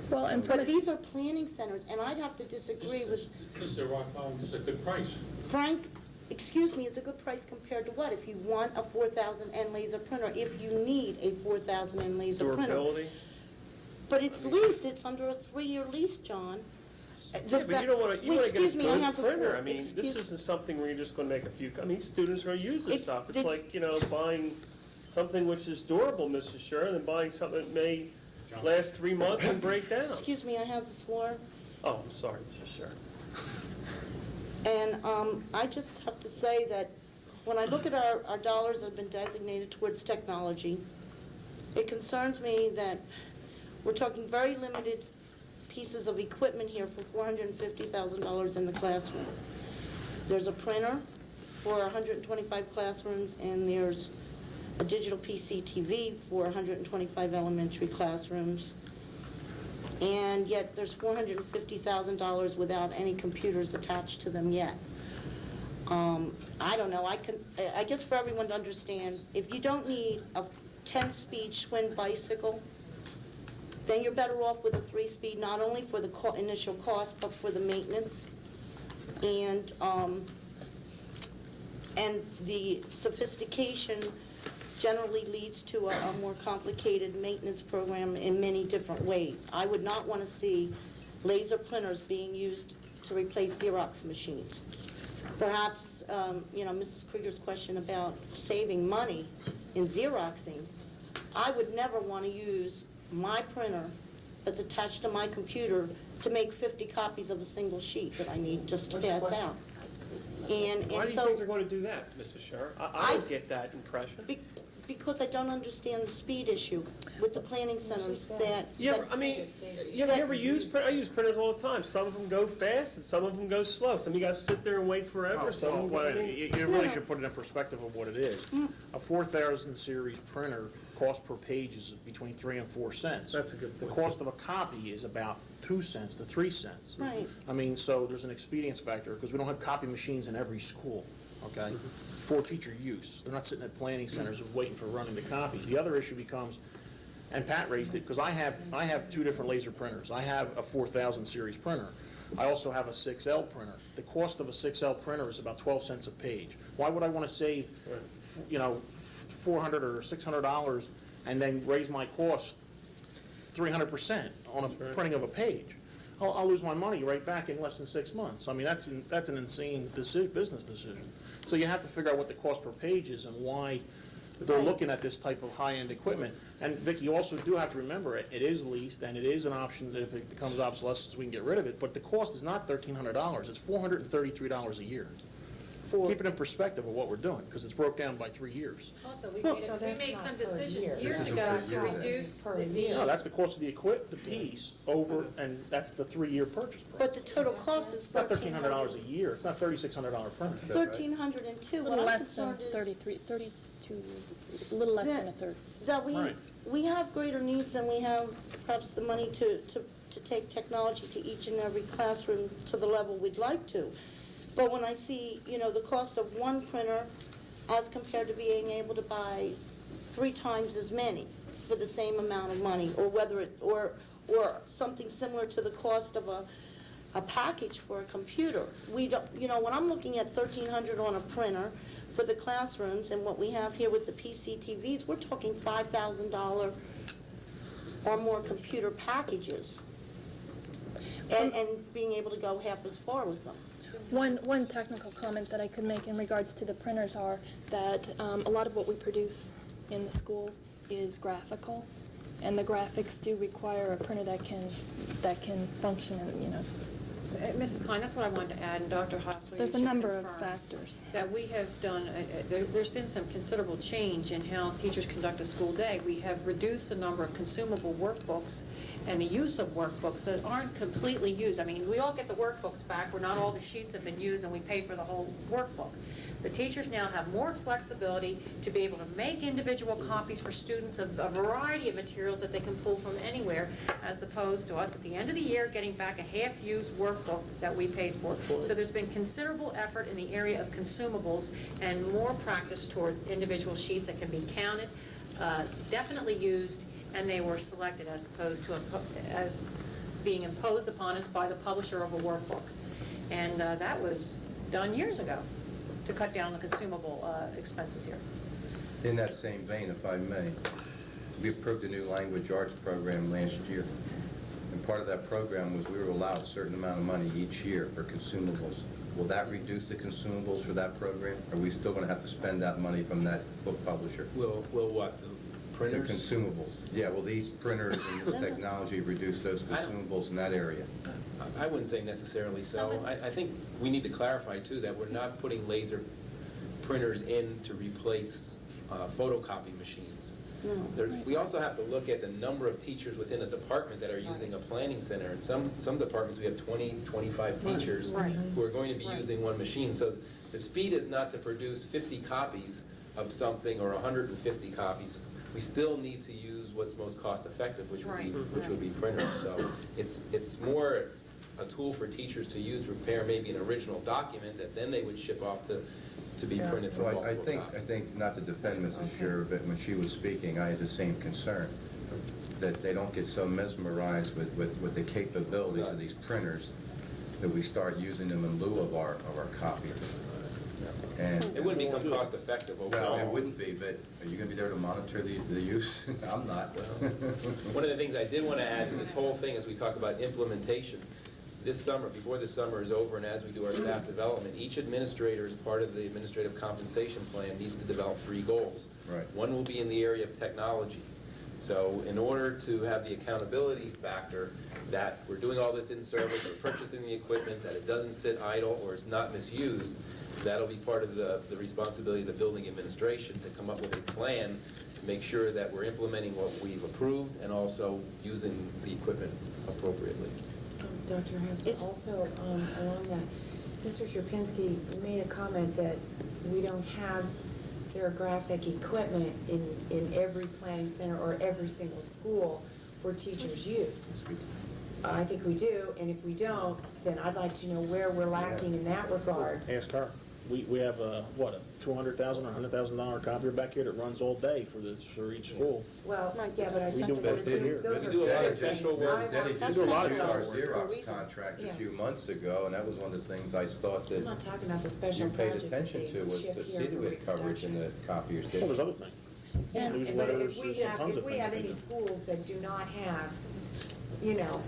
Well, and from But these are planning centers, and I'd have to disagree with This is a good price. Frank. Excuse me, it's a good price compared to what? If you want a 4,000 N laser printer, if you need a 4,000 N laser printer. Durability? But it's leased, it's under a 3-year lease, John. Yeah, but you don't want to, you want to get a Excuse me, I good have the printer. floor. I mean, this isn't something where you're just going to make a few, I mean, students are going to use this stuff. It's it- like, you know, buying something which is durable, Mrs. Scher, than buying something that may last 3 months and break down. Excuse me, I have the floor. Oh, I'm sorry, Mrs. Scher. And I just have to say that when I look at our dollars that have been designated towards technology, it concerns me that we're talking very limited pieces of equipment here for $450,000 in the classroom. There's a printer for 125 classrooms, and there's a digital PCTV for 125 elementary classrooms. And yet there's $450,000 without any computers attached to them yet. I don't know, I guess for everyone to understand, if you don't need a 10-speed Schwinn bicycle, then you're better off with a 3-speed, not only for the initial cost, but for the maintenance. And the sophistication generally leads to a more complicated maintenance program in many different ways. I would not want to see laser printers being used to replace Xerox machines. Perhaps, Mrs. Krieger's question about saving money in Xeroxing, I would never want to use my printer that's attached to my computer to make 50 copies of a single sheet that I need just to pass out. Why do you think so they're going to do that, Mrs. Scher? I don't get that impression. because I don't understand the speed issue with the planning centers that. Yeah, I mean, you ever use printers? I use printers all the time. Some of them go fast and some of them go slow. Some of you guys sit there and wait forever. Some of them Well, go, you really should put it in perspective of what it is. A 4,000 series printer, cost per page is between 3 and 4 cents. That's a good The point. cost of a copy is about 2 cents to 3 cents. Right. I mean, so there's an expedience factor, because we don't have copy machines in every school, okay? For teacher use. They're not sitting at planning centers and waiting for running the copies. The other issue becomes, and Pat raised it, because I have 2 different laser printers. I have a 4,000 series printer. I also have a 6L printer. The cost of a 6L printer is about 12 cents a page. Why would I want to save, $400 or $600 and then raise my cost 300% on a printing of a page? I'll lose my money right back in less than 6 months. I mean, that's an insane business decision. So you have to figure out what the cost per page is and why they're looking at this type of high-end equipment. And Vicki, you also do have to remember it is leased, and it is an option that if it becomes obsolescence, we can get rid of it. But the cost is not $1,300. It's $433 a year. Keep it in perspective of what we're doing, because it's broke down by 3 years. Also, we So made that's some not per decisions year. years This is ago per to year. reduce This is per the. year. No, that's the cost of the piece over, and that's the 3-year purchase price. But the total cost is It's not $1,300 a year. It's not $3,600 printer. $1,302. A What little I'm less than concerned is 32, a little less than a third. that Right. we have greater needs than we have perhaps the money to take technology to each and every classroom to the level we'd like to. But when I see, the cost of one printer as compared to being able to buy 3 times as many for the same amount of money, or whether it, or something similar to the cost of a package for a computer. We don't, when I'm looking at $1,300 on a printer for the classrooms and what we have here with the PCTVs, we're talking $5,000 or more computer packages. And being able to go half as far with them. One technical comment that I could make in regards to the printers are that a lot of what we produce in the schools is graphical, and the graphics do require a printer that can function, Mrs. Klein, that's what I wanted to add, and Dr. Hassel, There's you a should number of confirm factors. that we have done, there's been some considerable change in how teachers conduct a school day. We have reduced the number of consumable workbooks and the use of workbooks that aren't completely used. I mean, we all get the workbooks back where not all the sheets have been used and we pay for the whole workbook. The teachers now have more flexibility to be able to make individual copies for students of a variety of materials that they can pull from anywhere, as opposed to us at the end of the year getting back a half-used workbook that we paid for. So there's been considerable effort in the area of consumables and more practice towards individual sheets that can be counted, definitely used, and they were selected as opposed to as being imposed upon us by the publisher of a workbook. And that was done years ago to cut down the consumable expenses here. In that same vein, if I may, we approved a new language arts program last year. And part of that program was we were allowed a certain amount of money each year for consumables. Will that reduce the consumables for that program? Are we still going to have to spend that money from that book publisher? Will what? The printers? The consumables. Yeah, will these printers and this technology reduce those consumables in that area? I wouldn't say necessarily so. I think we need to clarify, too, that we're not putting laser printers in to replace photocopy machines. We also have to look at the number of teachers within a department that are using a planning center. In some departments, we have 20, 25 teachers who are going to be using one machine. So the speed is not to produce 50 copies of something or 150 copies. We still need to use what's most cost-effective, which would be printers. So it's more a tool for teachers to use to prepare maybe an original document that then they would ship off to be printed for Well, multiple I think, not to defend Mrs. Scherer, but when she was speaking, I had the same concern, that they don't get so mesmerized with the capabilities of these printers that we start using them in lieu of our copiers. And It wouldn't become cost-effective overall. well, it wouldn't be, but are you going to be there to monitor the use? I'm not. One of the things I did want to add to this whole thing as we talk about implementation, this summer, before this summer is over and as we do our staff development, each administrator, as part of the administrative compensation plan, needs to develop 3 goals. Right. One will be in the area of technology. So in order to have the accountability factor that we're doing all this in service, we're purchasing the equipment, that it doesn't sit idle or it's not misused, that'll be part of the responsibility of the building administration to come up with a plan to make sure that we're implementing what we've approved and also using the equipment appropriately. Dr. Hassel, also along that, Mr. Sierpinski made a comment that we don't have xerographic equipment in every planning center or every single school for teachers' use. I think we do, and if we don't, then I'd like to know where we're lacking in that regard. Ask her. We have a $200,000 or $100,000 copier back here that runs all day for each school. Well, yeah, but I We think do that here. those are We do a lot of things. central work. Denny That's just a lot of reviewed our central work. Xerox contract a Yeah. few months ago, and that was one of the things I thought I'm that not talking about the special you paid projects that attention to they was ship to here see for the coverage in reproduction. the copiers. Well, there's other things. Yeah, but Newsletters, if we there's have, tons if of we things have we any do. schools that do not have, you know,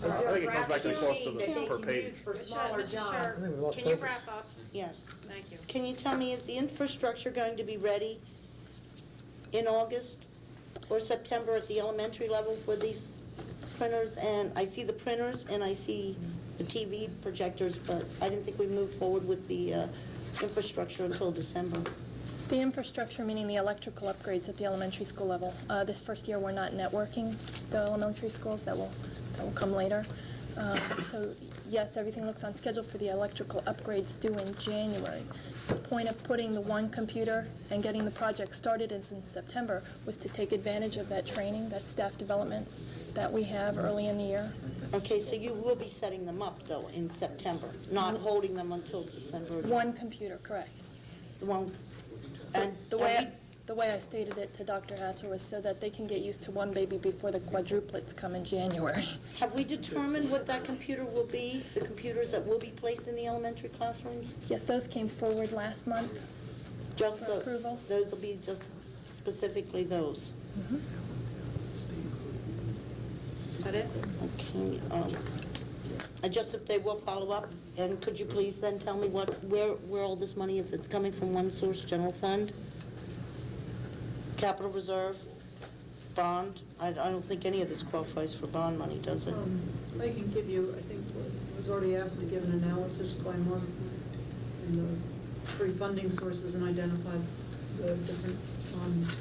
I think it comes back to the cost of that they per can page. use for smaller Mr. jobs. Scher, can you wrap up? Yes. Thank you. Can you tell me, is the infrastructure going to be ready in August or September at the elementary level for these printers? And I see the printers and I see the TV projectors, but I didn't think we moved forward with the infrastructure until December. The infrastructure, meaning the electrical upgrades at the elementary school level. This first year, we're not networking the elementary schools. That will come later. So yes, everything looks on schedule for the electrical upgrades due in January. The point of putting the one computer and getting the project started in September was to take advantage of that training, that staff development that we have early in the year. Okay, so you will be setting them up, though, in September, not holding them until December? One computer, correct. The one, and The way I stated it to Dr. Hasser was so that they can get used to one baby before the quadruplets come in January. have we determined what that computer will be, the computers that will be placed in the elementary classrooms? Yes, those came forward last month. Just For approval. those will be just specifically those? Is that it? Okay, I just, if they will follow up, and could you please then tell me where all this money, if it's coming from one source, general fund, capital reserve, bond? I don't think any of this qualifies for bond money, does it? I can give you, I think, was already asked to give an analysis by month in the three funding sources and identify the different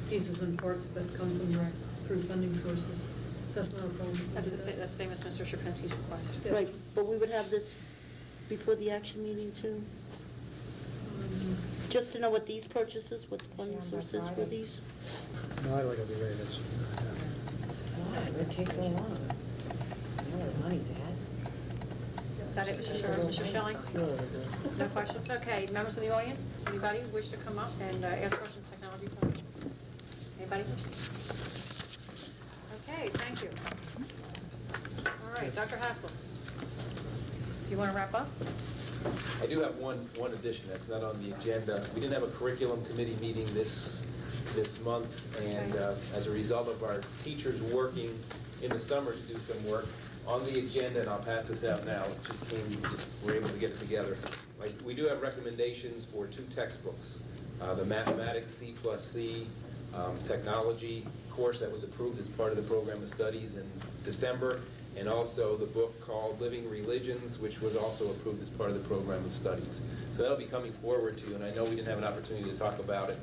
pieces and parts that come from rec through funding sources. That's not a problem. That's the same as Mr. Sierpinski's request. Right, but we would have this before the action meeting, too? Just to know what these purchases, what the funding sources for these? No, I don't think it'll be ready this. Why? It takes so long. You know where the money's at. Is that it, Mr. Shelley? No questions? Okay, members of the audience, anybody wish to come up and ask questions, technology fund? Anybody? Okay, thank you. All right, Dr. Haslett, you want to wrap up? I do have one addition that's not on the agenda. We didn't have a curriculum committee meeting this month, and as a result of our teachers working in the summer to do some work, on the agenda, and I'll pass this out now, it just we're able to get it together. We do have recommendations for 2 textbooks. The Mathematics C+C technology course that was approved as part of the program of studies in December, and also the book called Living Religions, which was also approved as part of the program of studies. So that'll be coming forward to you, and I know we didn't have an opportunity to talk about it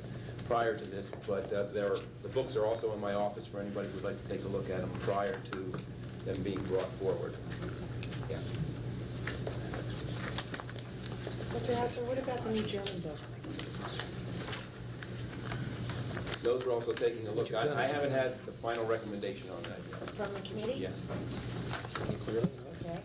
prior to this, but the books are also in my office for anybody who would like to take a look at them prior to them being brought forward. Yeah. Dr. Hassler, what about the new German books? Those are also taking a look. I haven't had the final recommendation on that yet. From the committee? Yes. Okay.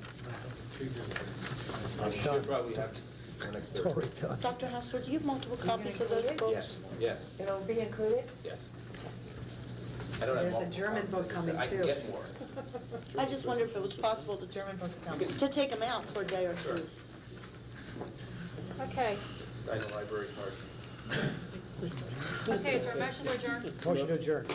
I should probably have the next Thursday. Dr. Hassler, do you have multiple copies of those books? Yes, It'll be included? yes. So there's a German book coming, I too. can get more. I just wonder if it was possible to German book's coming. take them out for a day or two. Okay. Sign the library card. Okay, is there a motion to adjourn? Motion to adjourn.